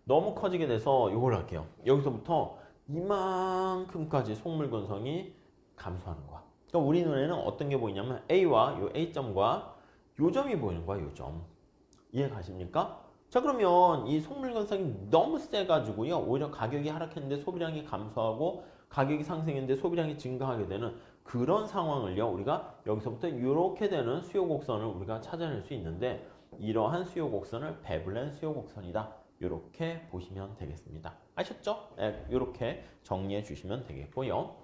너무 커지게 돼서 이걸 할게요. 여기서부터 이만큼까지 속물근성이 감소하는 거야. 그러니까 우리 눈에는 어떤 게 보이냐면 A와 요 A점과 요 점이 보이는 거야. 요 점. 이해 가십니까? 자, 그러면 이 속물근성이 너무 세가지고요. 오히려 가격이 하락했는데 소비량이 감소하고 가격이 상승했는데 소비량이 증가하게 되는 그런 상황을요. 우리가 여기서부터 이렇게 되는 수요 곡선을 우리가 찾아낼 수 있는데 이러한 수요 곡선을 베블렌 수요 곡선이다. 이렇게 보시면 되겠습니다. 아셨죠? 네, 이렇게 정리해 주시면 되겠고요.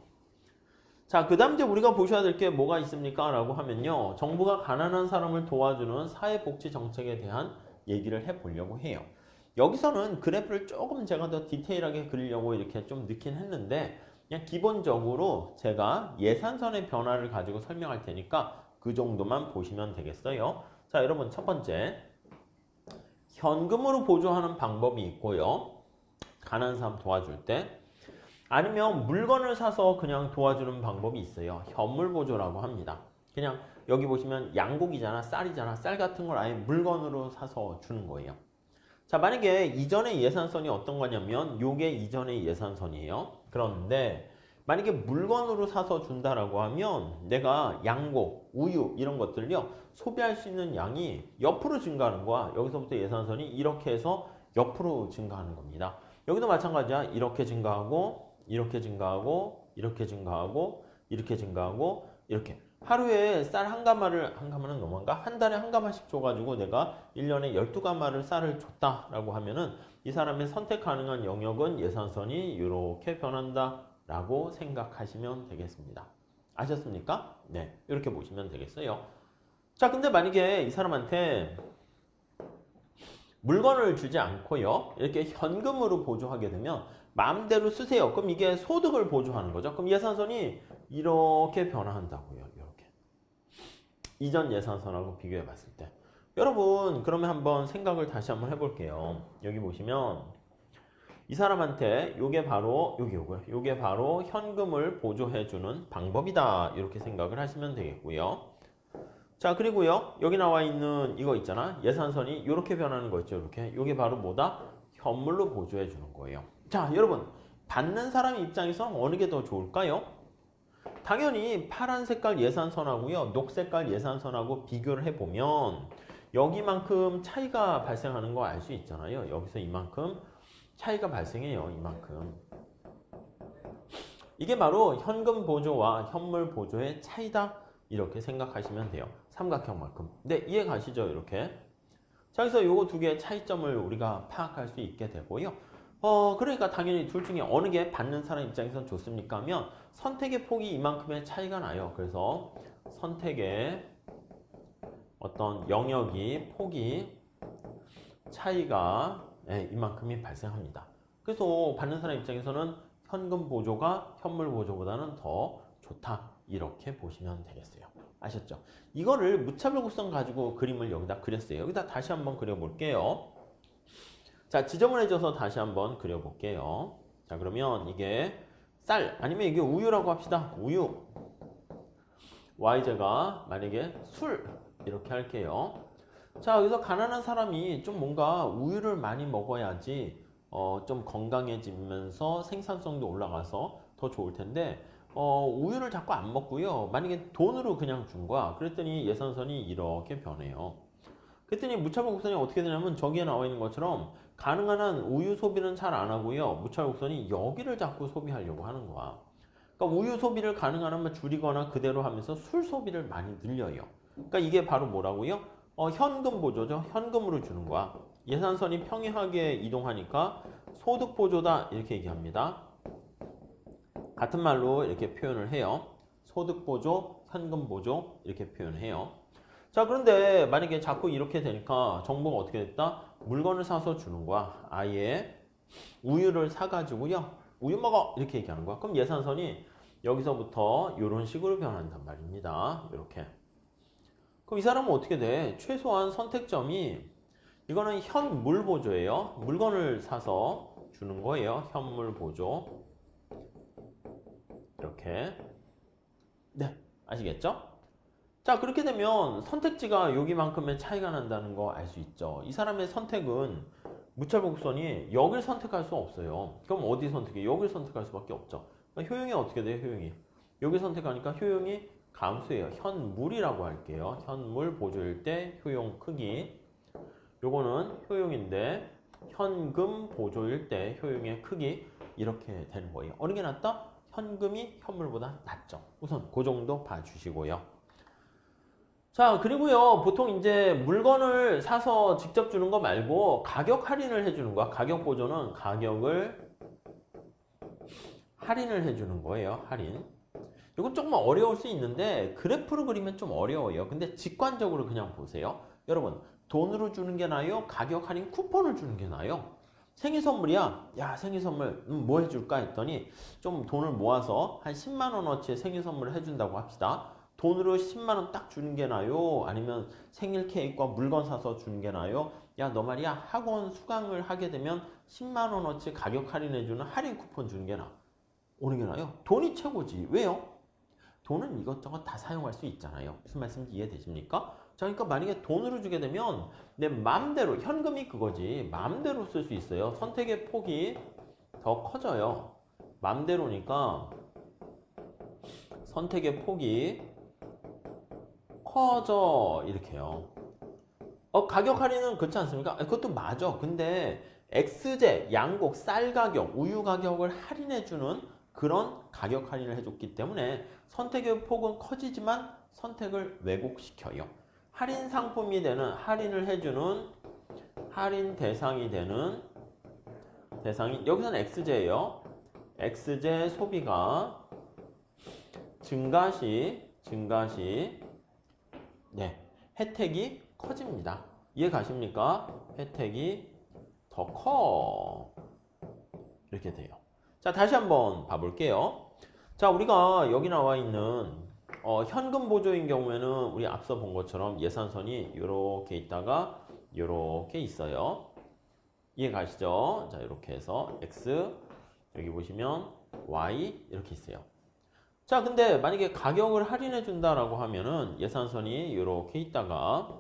자, 그 다음 이제 우리가 보셔야 될 게 뭐가 있습니까? 라고 하면요. 정부가 가난한 사람을 도와주는 사회복지 정책에 대한 얘기를 해보려고 해요. 여기서는 그래프를 조금 제가 더 디테일하게 그리려고 이렇게 좀 넣긴 했는데 그냥 기본적으로 제가 예산선의 변화를 가지고 설명할 테니까 그 정도만 보시면 되겠어요. 자, 여러분 첫 번째 현금으로 보조하는 방법이 있고요. 가난한 사람 도와줄 때 아니면 물건을 사서 그냥 도와주는 방법이 있어요. 현물 보조라고 합니다. 그냥 여기 보시면 양고기잖아, 쌀이잖아. 쌀 같은 걸 아예 물건으로 사서 주는 거예요. 자, 만약에 이전의 예산선이 어떤 거냐면 요게 이전의 예산선이에요. 그런데 만약에 물건으로 사서 준다라고 하면 내가 양고, 우유 이런 것들요 소비할 수 있는 양이 옆으로 증가하는 거야. 여기서부터 예산선이 이렇게 해서 옆으로 증가하는 겁니다. 여기도 마찬가지야. 이렇게 증가하고 이렇게 증가하고 이렇게 증가하고 이렇게 증가하고 이렇게 하루에 쌀 한 가마는 너무한가? 한 달에 한 가마씩 줘가지고 내가 1년에 12가마를 쌀을 줬다라고 하면은 이 사람의 선택 가능한 영역은 예산선이 이렇게 변한다 라고 생각하시면 되겠습니다. 아셨습니까? 네, 이렇게 보시면 되겠어요. 자, 근데 만약에 이 사람한테 물건을 주지 않고요 이렇게 현금으로 보조하게 되면 마음대로 쓰세요. 그럼 이게 소득을 보조하는 거죠. 그럼 예산선이 이렇게 변화한다고요. 이렇게 이전 예산선하고 비교해 봤을 때 여러분 그러면 한번 생각을 다시 한번 해볼게요. 여기 보시면 이 사람한테 요게 바로 요게 바로 현금을 보조해주는 방법이다 이렇게 생각을 하시면 되겠고요. 자, 그리고요 여기 나와 있는 이거 있잖아. 예산선이 이렇게 변하는 거 있죠. 이렇게 요게 바로 뭐다? 현물로 보조해 주는 거예요. 자, 여러분 받는 사람 입장에서 어느 게 더 좋을까요? 당연히 파란 색깔 예산선하고요 녹색깔 예산선하고 비교를 해보면 여기만큼 차이가 발생하는 거 알 수 있잖아요. 여기서 이만큼 차이가 발생해요. 이만큼. 이게 바로 현금 보조와 현물 보조의 차이다 이렇게 생각하시면 돼요. 삼각형만큼. 네, 이해 가시죠? 이렇게. 자, 그래서 요거 두 개의 차이점을 우리가 파악할 수 있게 되고요. 그러니까 당연히 둘 중에 어느 게 받는 사람 입장에선 좋습니까? 하면 선택의 폭이 이만큼의 차이가 나요. 그래서 선택의 어떤 영역이, 폭이 차이가 이만큼이 발생합니다. 그래서 받는 사람 입장에서는 현금 보조가 현물 보조보다는 더 좋다. 이렇게 보시면 되겠어요. 아셨죠? 이거를 무차별 곡선 가지고 그림을 여기다 그렸어요. 여기다 다시 한번 그려볼게요. 자, 지저분해져서 다시 한번 그려볼게요. 자, 그러면 이게 쌀 아니면 이게 우유라고 합시다. 우유. y제가 만약에 술 이렇게 할게요. 자, 여기서 가난한 사람이 좀 뭔가 우유를 많이 먹어야지 좀 건강해지면서 생산성도 올라가서 더 좋을 텐데 우유를 자꾸 안 먹고요. 만약에 돈으로 그냥 준 거야. 그랬더니 예산선이 이렇게 변해요. 그랬더니 무차별 곡선이 어떻게 되냐면 저기에 나와 있는 것처럼 가능한 한 우유 소비는 잘 안 하고요. 무차별 곡선이 여기를 자꾸 소비하려고 하는 거야. 그러니까 우유 소비를 가능한 한 줄이거나 그대로 하면서 술 소비를 많이 늘려요. 그러니까 이게 바로 뭐라고요? 현금 보조죠. 현금으로 주는 거야. 예산선이 평행하게 이동하니까 소득 보조다 이렇게 얘기합니다. 같은 말로 이렇게 표현을 해요. 소득 보조, 현금 보조 이렇게 표현해요. 자, 그런데 만약에 자꾸 이렇게 되니까 정부가 어떻게 됐다? 물건을 사서 주는 거야. 아예 우유를 사가지고요. 우유 먹어! 이렇게 얘기하는 거야. 그럼 예산선이 여기서부터 이런 식으로 변한단 말입니다. 이렇게. 그럼 이 사람은 어떻게 돼? 최소한 선택점이 이거는 현물 보조예요. 물건을 사서 주는 거예요. 현물 보조. 이렇게. 네, 아시겠죠? 자, 그렇게 되면 선택지가 여기만큼의 차이가 난다는 거 알 수 있죠. 이 사람의 선택은 무차별 곡선이 여길 선택할 수 없어요. 그럼 어디 선택해? 여길 선택할 수밖에 없죠. 그러니까 효용이 어떻게 돼요? 효용이. 여기 선택하니까 효용이 감소해요. 현물이라고 할게요. 현물 보조일 때 효용 크기. 요거는 효용인데 현금 보조일 때 효용의 크기 이렇게 되는 거예요. 어느 게 낫다? 현금이 현물보다 낫죠. 우선 그 정도 봐주시고요. 자, 그리고요, 보통 이제 물건을 사서 직접 주는 거 말고 가격 할인을 해주는 거야. 가격 보조는 가격을 할인을 해주는 거예요. 할인. 이건 조금 어려울 수 있는데 그래프로 그리면 좀 어려워요. 근데 직관적으로 그냥 보세요. 여러분, 돈으로 주는 게 나아요? 가격 할인 쿠폰을 주는 게 나아요? 생일 선물이야. 야, 생일 선물 뭐 해줄까 했더니 좀 돈을 모아서 한 10만 원어치의 생일 선물을 해준다고 합시다. 돈으로 10만 원 딱 주는 게 나아요? 아니면 생일 케이크와 물건 사서 주는 게 나아요? 야, 너 말이야, 학원 수강을 하게 되면 10만 원어치 가격 할인해주는 할인 쿠폰 주는 게 나아. 어느 게 나아요? 돈이 최고지. 왜요? 돈은 이것저것 다 사용할 수 있잖아요. 무슨 말씀인지 이해되십니까? 자, 그러니까 만약에 돈으로 주게 되면 내 마음대로, 현금이 그거지, 마음대로 쓸 수 있어요. 선택의 폭이 더 커져요. 마음대로니까 선택의 폭이 커져. 이렇게요. 가격 할인은 그렇지 않습니까? 그것도 맞아. 근데 X제, 양곡, 쌀 가격, 우유 가격을 할인해주는 그런 가격 할인을 해줬기 때문에 선택의 폭은 커지지만 선택을 왜곡시켜요. 할인 상품이 되는, 할인을 해주는, 할인 대상이 되는 대상이 여기서는 X제예요. X제 소비가 증가시 네, 혜택이 커집니다. 이해 가십니까? 혜택이 더 커. 이렇게 돼요. 자, 다시 한번 봐볼게요. 자, 우리가 여기 나와 있는 현금 보조인 경우에는 우리 앞서 본 것처럼 예산선이 이렇게 있다가 이렇게 있어요. 이해 가시죠? 자, 이렇게 해서 X, 여기 보시면 Y 이렇게 있어요. 자, 근데 만약에 가격을 할인해 준다라고 하면은 예산선이 이렇게 있다가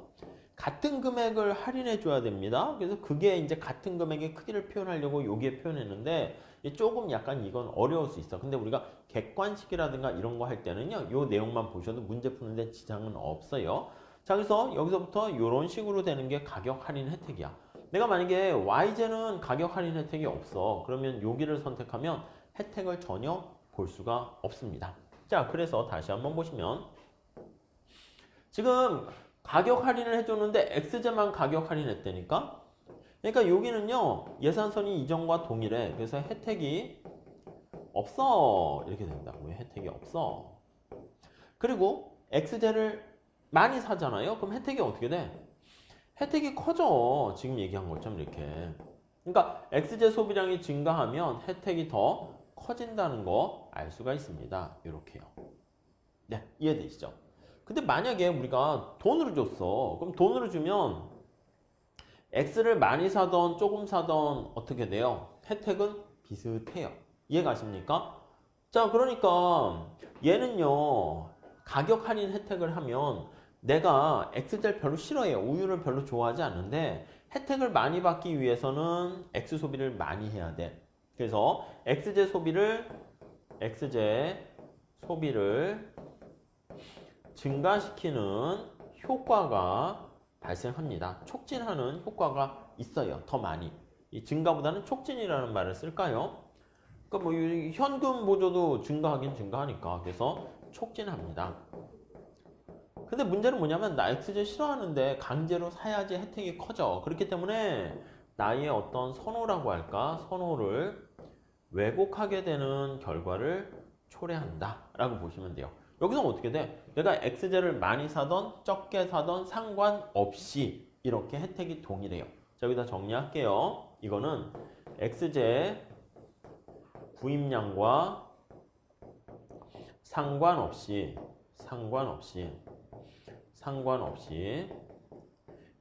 같은 금액을 할인해 줘야 됩니다. 그래서 그게 이제 같은 금액의 크기를 표현하려고 여기에 표현했는데 조금 약간 이건 어려울 수 있어. 근데 우리가 객관식이라든가 이런 거 할 때는요, 요 내용만 보셔도 문제 푸는데 지장은 없어요. 자, 그래서 여기서부터 이런 식으로 되는 게 가격 할인 혜택이야. 내가 만약에 Y제는 가격 할인 혜택이 없어. 그러면 여기를 선택하면 혜택을 전혀 볼 수가 없습니다. 자, 그래서 다시 한번 보시면 지금 가격 할인을 해줬는데 X제만 가격 할인했다니까? 그러니까 여기는요, 예산선이 이전과 동일해. 그래서 혜택이 없어. 이렇게 된다고요. 혜택이 없어. 그리고 X제를 많이 사잖아요. 그럼 혜택이 어떻게 돼? 혜택이 커져. 지금 얘기한 것처럼 이렇게. 그러니까 X제 소비량이 증가하면 혜택이 더 커진다는 거 알 수가 있습니다. 이렇게요. 네, 이해되시죠? 근데 만약에 우리가 돈으로 줬어. 그럼 돈으로 주면 X를 많이 사던 조금 사던 어떻게 돼요? 혜택은 비슷해요. 이해가십니까? 자, 그러니까 얘는요. 가격 할인 혜택을 하면 내가 X제를 별로 싫어해요. 우유를 별로 좋아하지 않는데 혜택을 많이 받기 위해서는 X 소비를 많이 해야 돼. 그래서 X제 소비를 증가시키는 효과가 발생합니다. 촉진하는 효과가 있어요. 더 많이. 이 증가보다는 촉진이라는 말을 쓸까요? 그러니까 뭐 현금 보조도 증가하긴 증가하니까 그래서 촉진합니다. 근데 문제는 뭐냐면 나 X제 싫어하는데 강제로 사야지 혜택이 커져. 그렇기 때문에 나의 어떤 선호라고 할까? 선호를 왜곡하게 되는 결과를 초래한다 라고 보시면 돼요. 여기서 어떻게 돼? 내가 X제를 많이 사던 적게 사던 상관없이 이렇게 혜택이 동일해요. 자, 여기다 정리할게요. 이거는 X제 구입량과 상관없이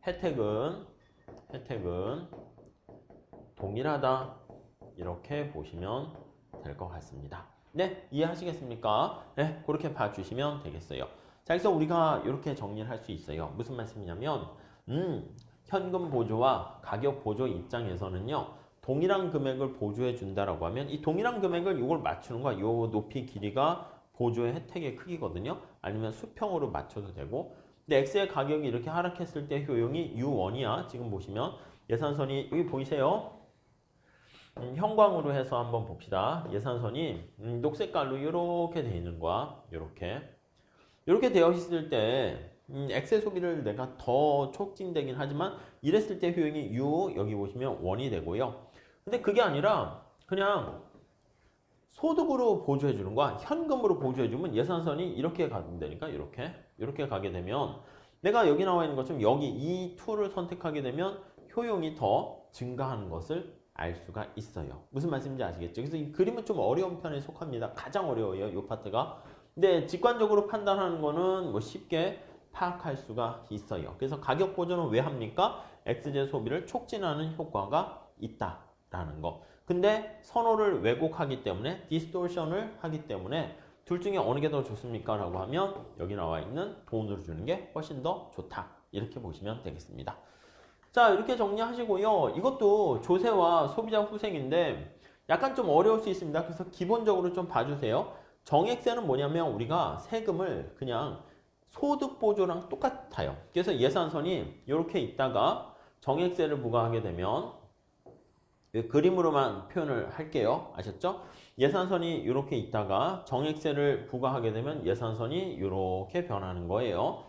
혜택은 동일하다 이렇게 보시면 될 것 같습니다. 네, 이해하시겠습니까? 네, 그렇게 봐주시면 되겠어요. 자, 그래서 우리가 이렇게 정리를 할 수 있어요. 무슨 말씀이냐면 현금 보조와 가격 보조 입장에서는요. 동일한 금액을 보조해 준다라고 하면 이 동일한 금액을 이걸 맞추는 거야. 요 높이 길이가 보조의 혜택의 크기거든요. 아니면 수평으로 맞춰도 되고. 근데 X의 가격이 이렇게 하락했을 때 효용이 U1이야. 지금 보시면 예산선이 여기 보이세요? 형광으로 해서 한번 봅시다. 예산선이 녹색깔로 이렇게 되어 있는 거야. 이렇게 되어 있을 때 X의 소비를 내가 더 촉진되긴 하지만 이랬을 때 효용이 U 여기 보시면 1이 되고요. 근데 그게 아니라 그냥 소득으로 보조해 주는 거야. 현금으로 보조해 주면 예산선이 이렇게 가면 되니까 이렇게 가게 되면 내가 여기 나와 있는 것처럼 여기 이 툴을 선택하게 되면 효용이 더 증가하는 것을 알 수가 있어요. 무슨 말씀인지 아시겠죠? 그래서 이 그림은 좀 어려운 편에 속합니다. 가장 어려워요. 이 파트가. 근데 직관적으로 판단하는 거는 뭐 쉽게 파악할 수가 있어요. 그래서 가격 보조는 왜 합니까? X제 소비를 촉진하는 효과가 있다라는 거. 근데 선호를 왜곡하기 때문에 디스토션을 하기 때문에 둘 중에 어느 게 더 좋습니까? 라고 하면 여기 나와 있는 돈으로 주는 게 훨씬 더 좋다. 이렇게 보시면 되겠습니다. 자, 이렇게 정리하시고요. 이것도 조세와 소비자 후생인데 약간 좀 어려울 수 있습니다. 그래서 기본적으로 좀 봐주세요. 정액세는 뭐냐면 우리가 세금을 그냥 소득 보조랑 똑같아요. 그래서 예산선이 이렇게 있다가 정액세를 부과하게 되면 그림으로만 표현을 할게요. 아셨죠? 예산선이 이렇게 있다가 정액세를 부과하게 되면 예산선이 이렇게 변하는 거예요.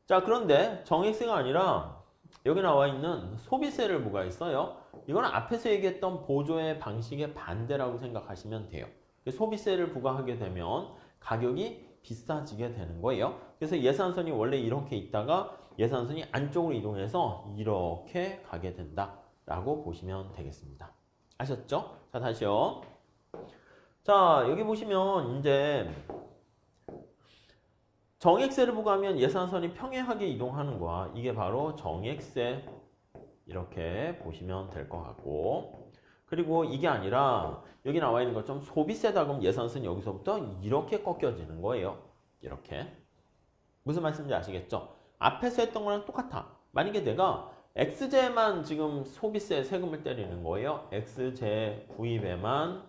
자, 그런데 정액세가 아니라 여기 나와 있는 소비세를 부과했어요. 이건 앞에서 얘기했던 보조의 방식의 반대라고 생각하시면 돼요. 소비세를 부과하게 되면 가격이 비싸지게 되는 거예요. 그래서 예산선이 원래 이렇게 있다가 예산선이 안쪽으로 이동해서 이렇게 가게 된다라고 보시면 되겠습니다. 아셨죠? 자, 다시요. 자, 여기 보시면 이제 정액세를 부과하면 예산선이 평행하게 이동하는 거야. 이게 바로 정액세 이렇게 보시면 될 것 같고, 그리고 이게 아니라 여기 나와 있는 것처럼 소비세다 그럼 예산선이 여기서부터 이렇게 꺾여지는 거예요. 이렇게. 무슨 말씀인지 아시겠죠? 앞에서 했던 거랑 똑같아. 만약에 내가 X제만 지금 소비세 세금을 때리는 거예요. X제 구입에만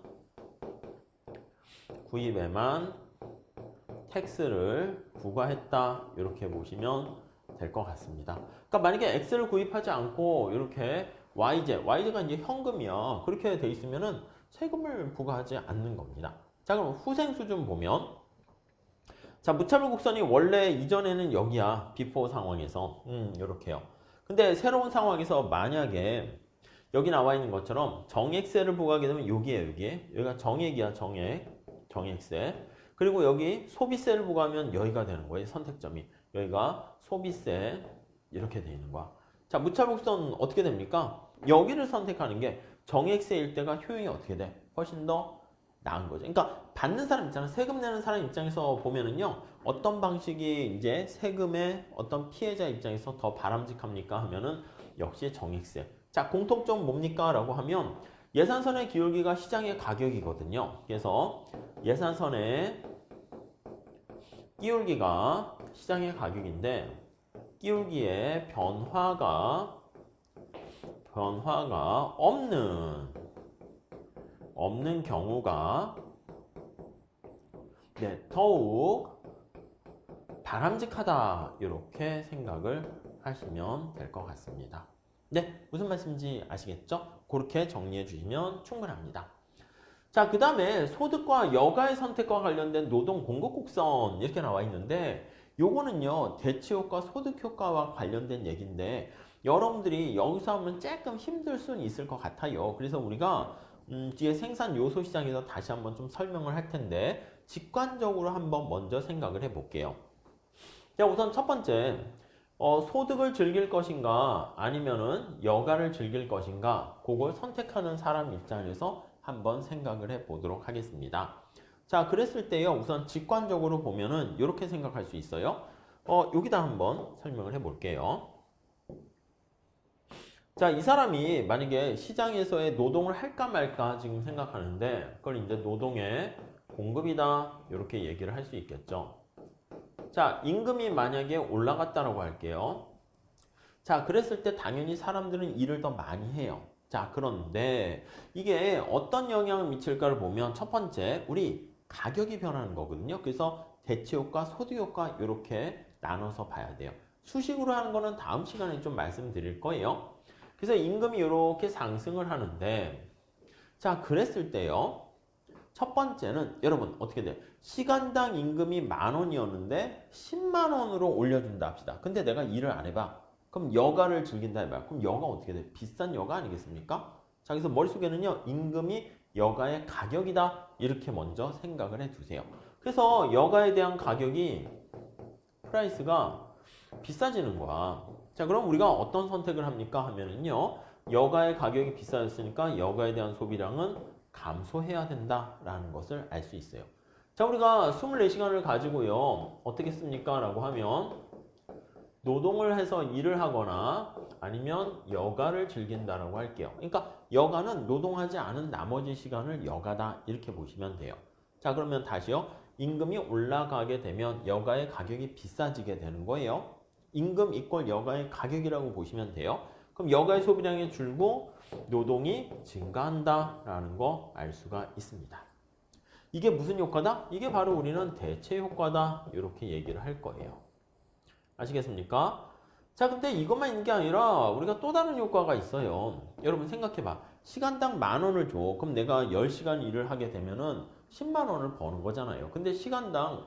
텍스를 부과했다. 이렇게 보시면 될 것 같습니다. 그러니까 만약에 X를 구입하지 않고 이렇게 Y제가 이제 현금이야. 그렇게 돼 있으면은 세금을 부과하지 않는 겁니다. 자, 그럼 후생수 좀 보면, 자, 무차별 곡선이 원래 이전에는 여기야. 비포 상황에서 이렇게요. 근데 새로운 상황에서 만약에 여기 나와 있는 것처럼 정액세를 부과하게 되면 여기가 정액이야. 정액세. 그리고 여기 소비세를 부과하면 여기가 되는 거예요. 선택점이. 여기가 소비세 이렇게 돼 있는 거야. 자, 무차복선 어떻게 됩니까? 여기를 선택하는 게 정X일 때가 효용이 어떻게 돼? 훨씬 더 나은 거죠. 그러니까 받는 사람 입장에서 세금 내는 사람 입장에서 보면은요. 어떤 방식이 이제 세금의 어떤 피해자 입장에서 더 바람직합니까? 하면은 역시 정액세. 자, 공통점 뭡니까? 라고 하면 예산선의 기울기가 시장의 가격이거든요. 그래서 예산선의 기울기가 시장의 가격인데 기울기의 변화가 없는 경우가 더욱 바람직하다 이렇게 생각을 하시면 될 것 같습니다. 네, 무슨 말씀인지 아시겠죠? 그렇게 정리해 주시면 충분합니다. 자, 그 다음에 소득과 여가의 선택과 관련된 노동 공급 곡선 이렇게 나와 있는데 요거는요 대치효과 소득효과와 관련된 얘기인데 여러분들이 여기서 하면 조금 힘들 수는 있을 것 같아요. 그래서 우리가 뒤에 생산 요소 시장에서 다시 한번 좀 설명을 할 텐데 직관적으로 한번 먼저 생각을 해 볼게요. 자, 우선 첫 번째 소득을 즐길 것인가 아니면은 여가를 즐길 것인가 그걸 선택하는 사람 입장에서 한번 생각을 해 보도록 하겠습니다. 자, 그랬을 때요 우선 직관적으로 보면은 이렇게 생각할 수 있어요. 여기다 한번 설명을 해 볼게요. 자, 이 사람이 만약에 시장에서의 노동을 할까 말까 지금 생각하는데 그걸 이제 노동의 공급이다 이렇게 얘기를 할 수 있겠죠. 자, 임금이 만약에 올라갔다라고 할게요. 자, 그랬을 때 당연히 사람들은 일을 더 많이 해요. 자, 그런데 이게 어떤 영향을 미칠까를 보면 첫 번째 우리 가격이 변하는 거거든요. 그래서 대체효과, 소득효과 이렇게 나눠서 봐야 돼요. 수식으로 하는 거는 다음 시간에 좀 말씀드릴 거예요. 그래서 임금이 이렇게 상승을 하는데 자, 그랬을 때요. 첫 번째는 여러분 어떻게 돼요? 시간당 임금이 10,000원이었는데 10만 원으로 올려준다 합시다. 근데 내가 일을 안 해봐. 그럼 여가를 즐긴다 해봐요. 그럼 여가 어떻게 돼? 비싼 여가 아니겠습니까? 자, 그래서 머릿속에는요. 임금이 여가의 가격이다. 이렇게 먼저 생각을 해두세요. 그래서 여가에 대한 가격이 프라이스가 비싸지는 거야. 자, 그럼 우리가 어떤 선택을 합니까? 하면은요. 여가의 가격이 비싸졌으니까 여가에 대한 소비량은 감소해야 된다라는 것을 알 수 있어요. 자, 우리가 24시간을 가지고요. 어떻게 씁니까? 라고 하면 노동을 해서 일을 하거나 아니면 여가를 즐긴다라고 할게요. 그러니까 여가는 노동하지 않은 나머지 시간을 여가다 이렇게 보시면 돼요. 자, 그러면 다시요. 임금이 올라가게 되면 여가의 가격이 비싸지게 되는 거예요. 임금 이꼴 여가의 가격이라고 보시면 돼요. 그럼 여가의 소비량이 줄고 노동이 증가한다라는 거 알 수가 있습니다. 이게 무슨 효과다? 이게 바로 우리는 대체 효과다 이렇게 얘기를 할 거예요. 아시겠습니까? 자, 근데 이것만 있는 게 아니라 우리가 또 다른 효과가 있어요. 여러분 생각해봐. 시간당 10,000원을 줘. 그럼 내가 10시간 일을 하게 되면은 10만 원을 버는 거잖아요. 근데 시간당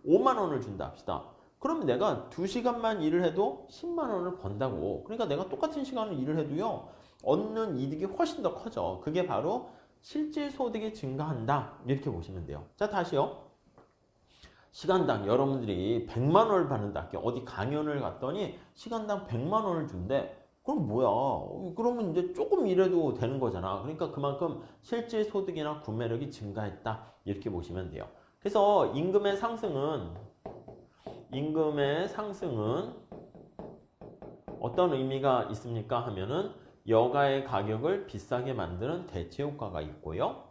5만 원을 준다 합시다. 그러면 내가 2시간만 일을 해도 10만 원을 번다고. 그러니까 내가 똑같은 시간을 일을 해도요. 얻는 이득이 훨씬 더 커져. 그게 바로 실질 소득이 증가한다. 이렇게 보시면 돼요. 자, 다시요. 시간당 여러분들이 100만 원을 받는다. 어디 강연을 갔더니 시간당 100만 원을 준대. 그럼 뭐야? 그러면 이제 조금 일해도 되는 거잖아. 그러니까 그만큼 실질 소득이나 구매력이 증가했다. 이렇게 보시면 돼요. 그래서 임금의 상승은 어떤 의미가 있습니까? 하면은 여가의 가격을 비싸게 만드는 대체 효과가 있고요.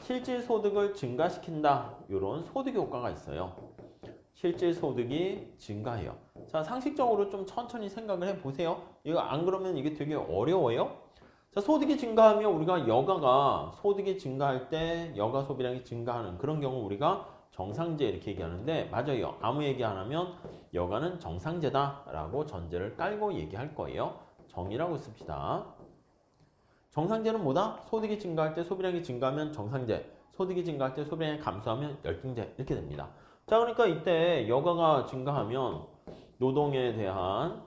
실질 소득을 증가시킨다. 이런 소득 효과가 있어요. 실질 소득이 증가해요. 자, 상식적으로 좀 천천히 생각을 해보세요. 이거 안 그러면 이게 되게 어려워요. 자, 소득이 증가하면 우리가 여가가 소득이 증가할 때 여가 소비량이 증가하는 그런 경우 우리가 정상제 이렇게 얘기하는데 맞아요. 아무 얘기 안 하면 여가는 정상제다라고 전제를 깔고 얘기할 거예요. 정의라고 씁시다. 정상제는 뭐다? 소득이 증가할 때 소비량이 증가하면 정상제, 소득이 증가할 때 소비량이 감소하면 열등제 이렇게 됩니다. 자, 그러니까 이때 여가가 증가하면 노동에 대한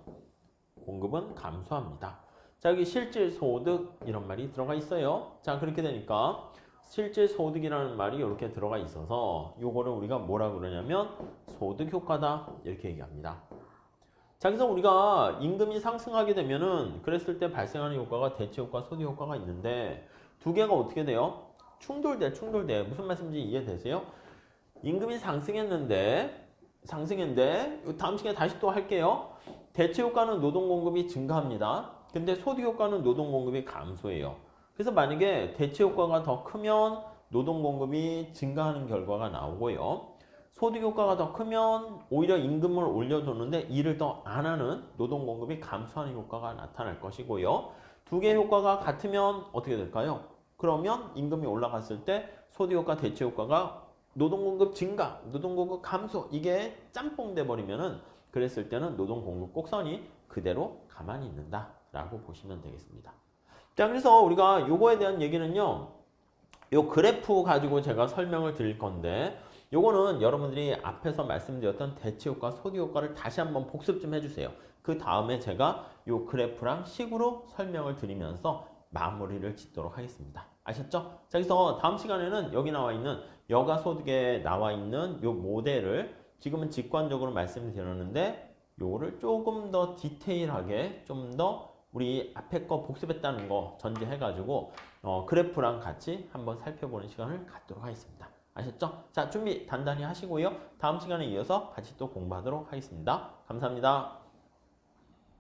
공급은 감소합니다. 자, 여기 실질 소득 이런 말이 들어가 있어요. 자, 그렇게 되니까 실질 소득이라는 말이 이렇게 들어가 있어서 요거를 우리가 뭐라 그러냐면 소득 효과다 이렇게 얘기합니다. 자, 그래서 우리가 임금이 상승하게 되면은 그랬을 때 발생하는 효과가 대체 효과, 소비 효과가 있는데 두 개가 어떻게 돼요? 충돌돼. 무슨 말씀인지 이해되세요? 임금이 상승했는데 다음 시간에 다시 또 할게요. 대체 효과는 노동 공급이 증가합니다. 근데 소비 효과는 노동 공급이 감소해요. 그래서 만약에 대체 효과가 더 크면 노동 공급이 증가하는 결과가 나오고요. 소득 효과가 더 크면 오히려 임금을 올려줬는데 일을 더 안 하는 노동 공급이 감소하는 효과가 나타날 것이고요. 두 개의 효과가 같으면 어떻게 될까요? 그러면 임금이 올라갔을 때 소득 효과, 대체 효과가 노동 공급 증가, 노동 공급 감소 이게 짬뽕 돼 버리면은 그랬을 때는 노동 공급 곡선이 그대로 가만히 있는다라고 보시면 되겠습니다. 자, 그래서 우리가 요거에 대한 얘기는요. 요 그래프 가지고 제가 설명을 드릴 건데 요거는 여러분들이 앞에서 말씀드렸던 대체 효과, 소비 효과를 다시 한번 복습 좀 해주세요. 그 다음에 제가 요 그래프랑 식으로 설명을 드리면서 마무리를 짓도록 하겠습니다. 아셨죠? 자, 그래서 다음 시간에는 여기 나와 있는 여가소득에 나와 있는 요 모델을 지금은 직관적으로 말씀드렸는데 요거를 조금 더 디테일하게 좀 더 우리 앞에 거 복습했다는 거 전제해가지고 그래프랑 같이 한번 살펴보는 시간을 갖도록 하겠습니다. 아셨죠? 자, 준비 단단히 하시고요. 다음 시간에 이어서 같이 또 공부하도록 하겠습니다. 감사합니다.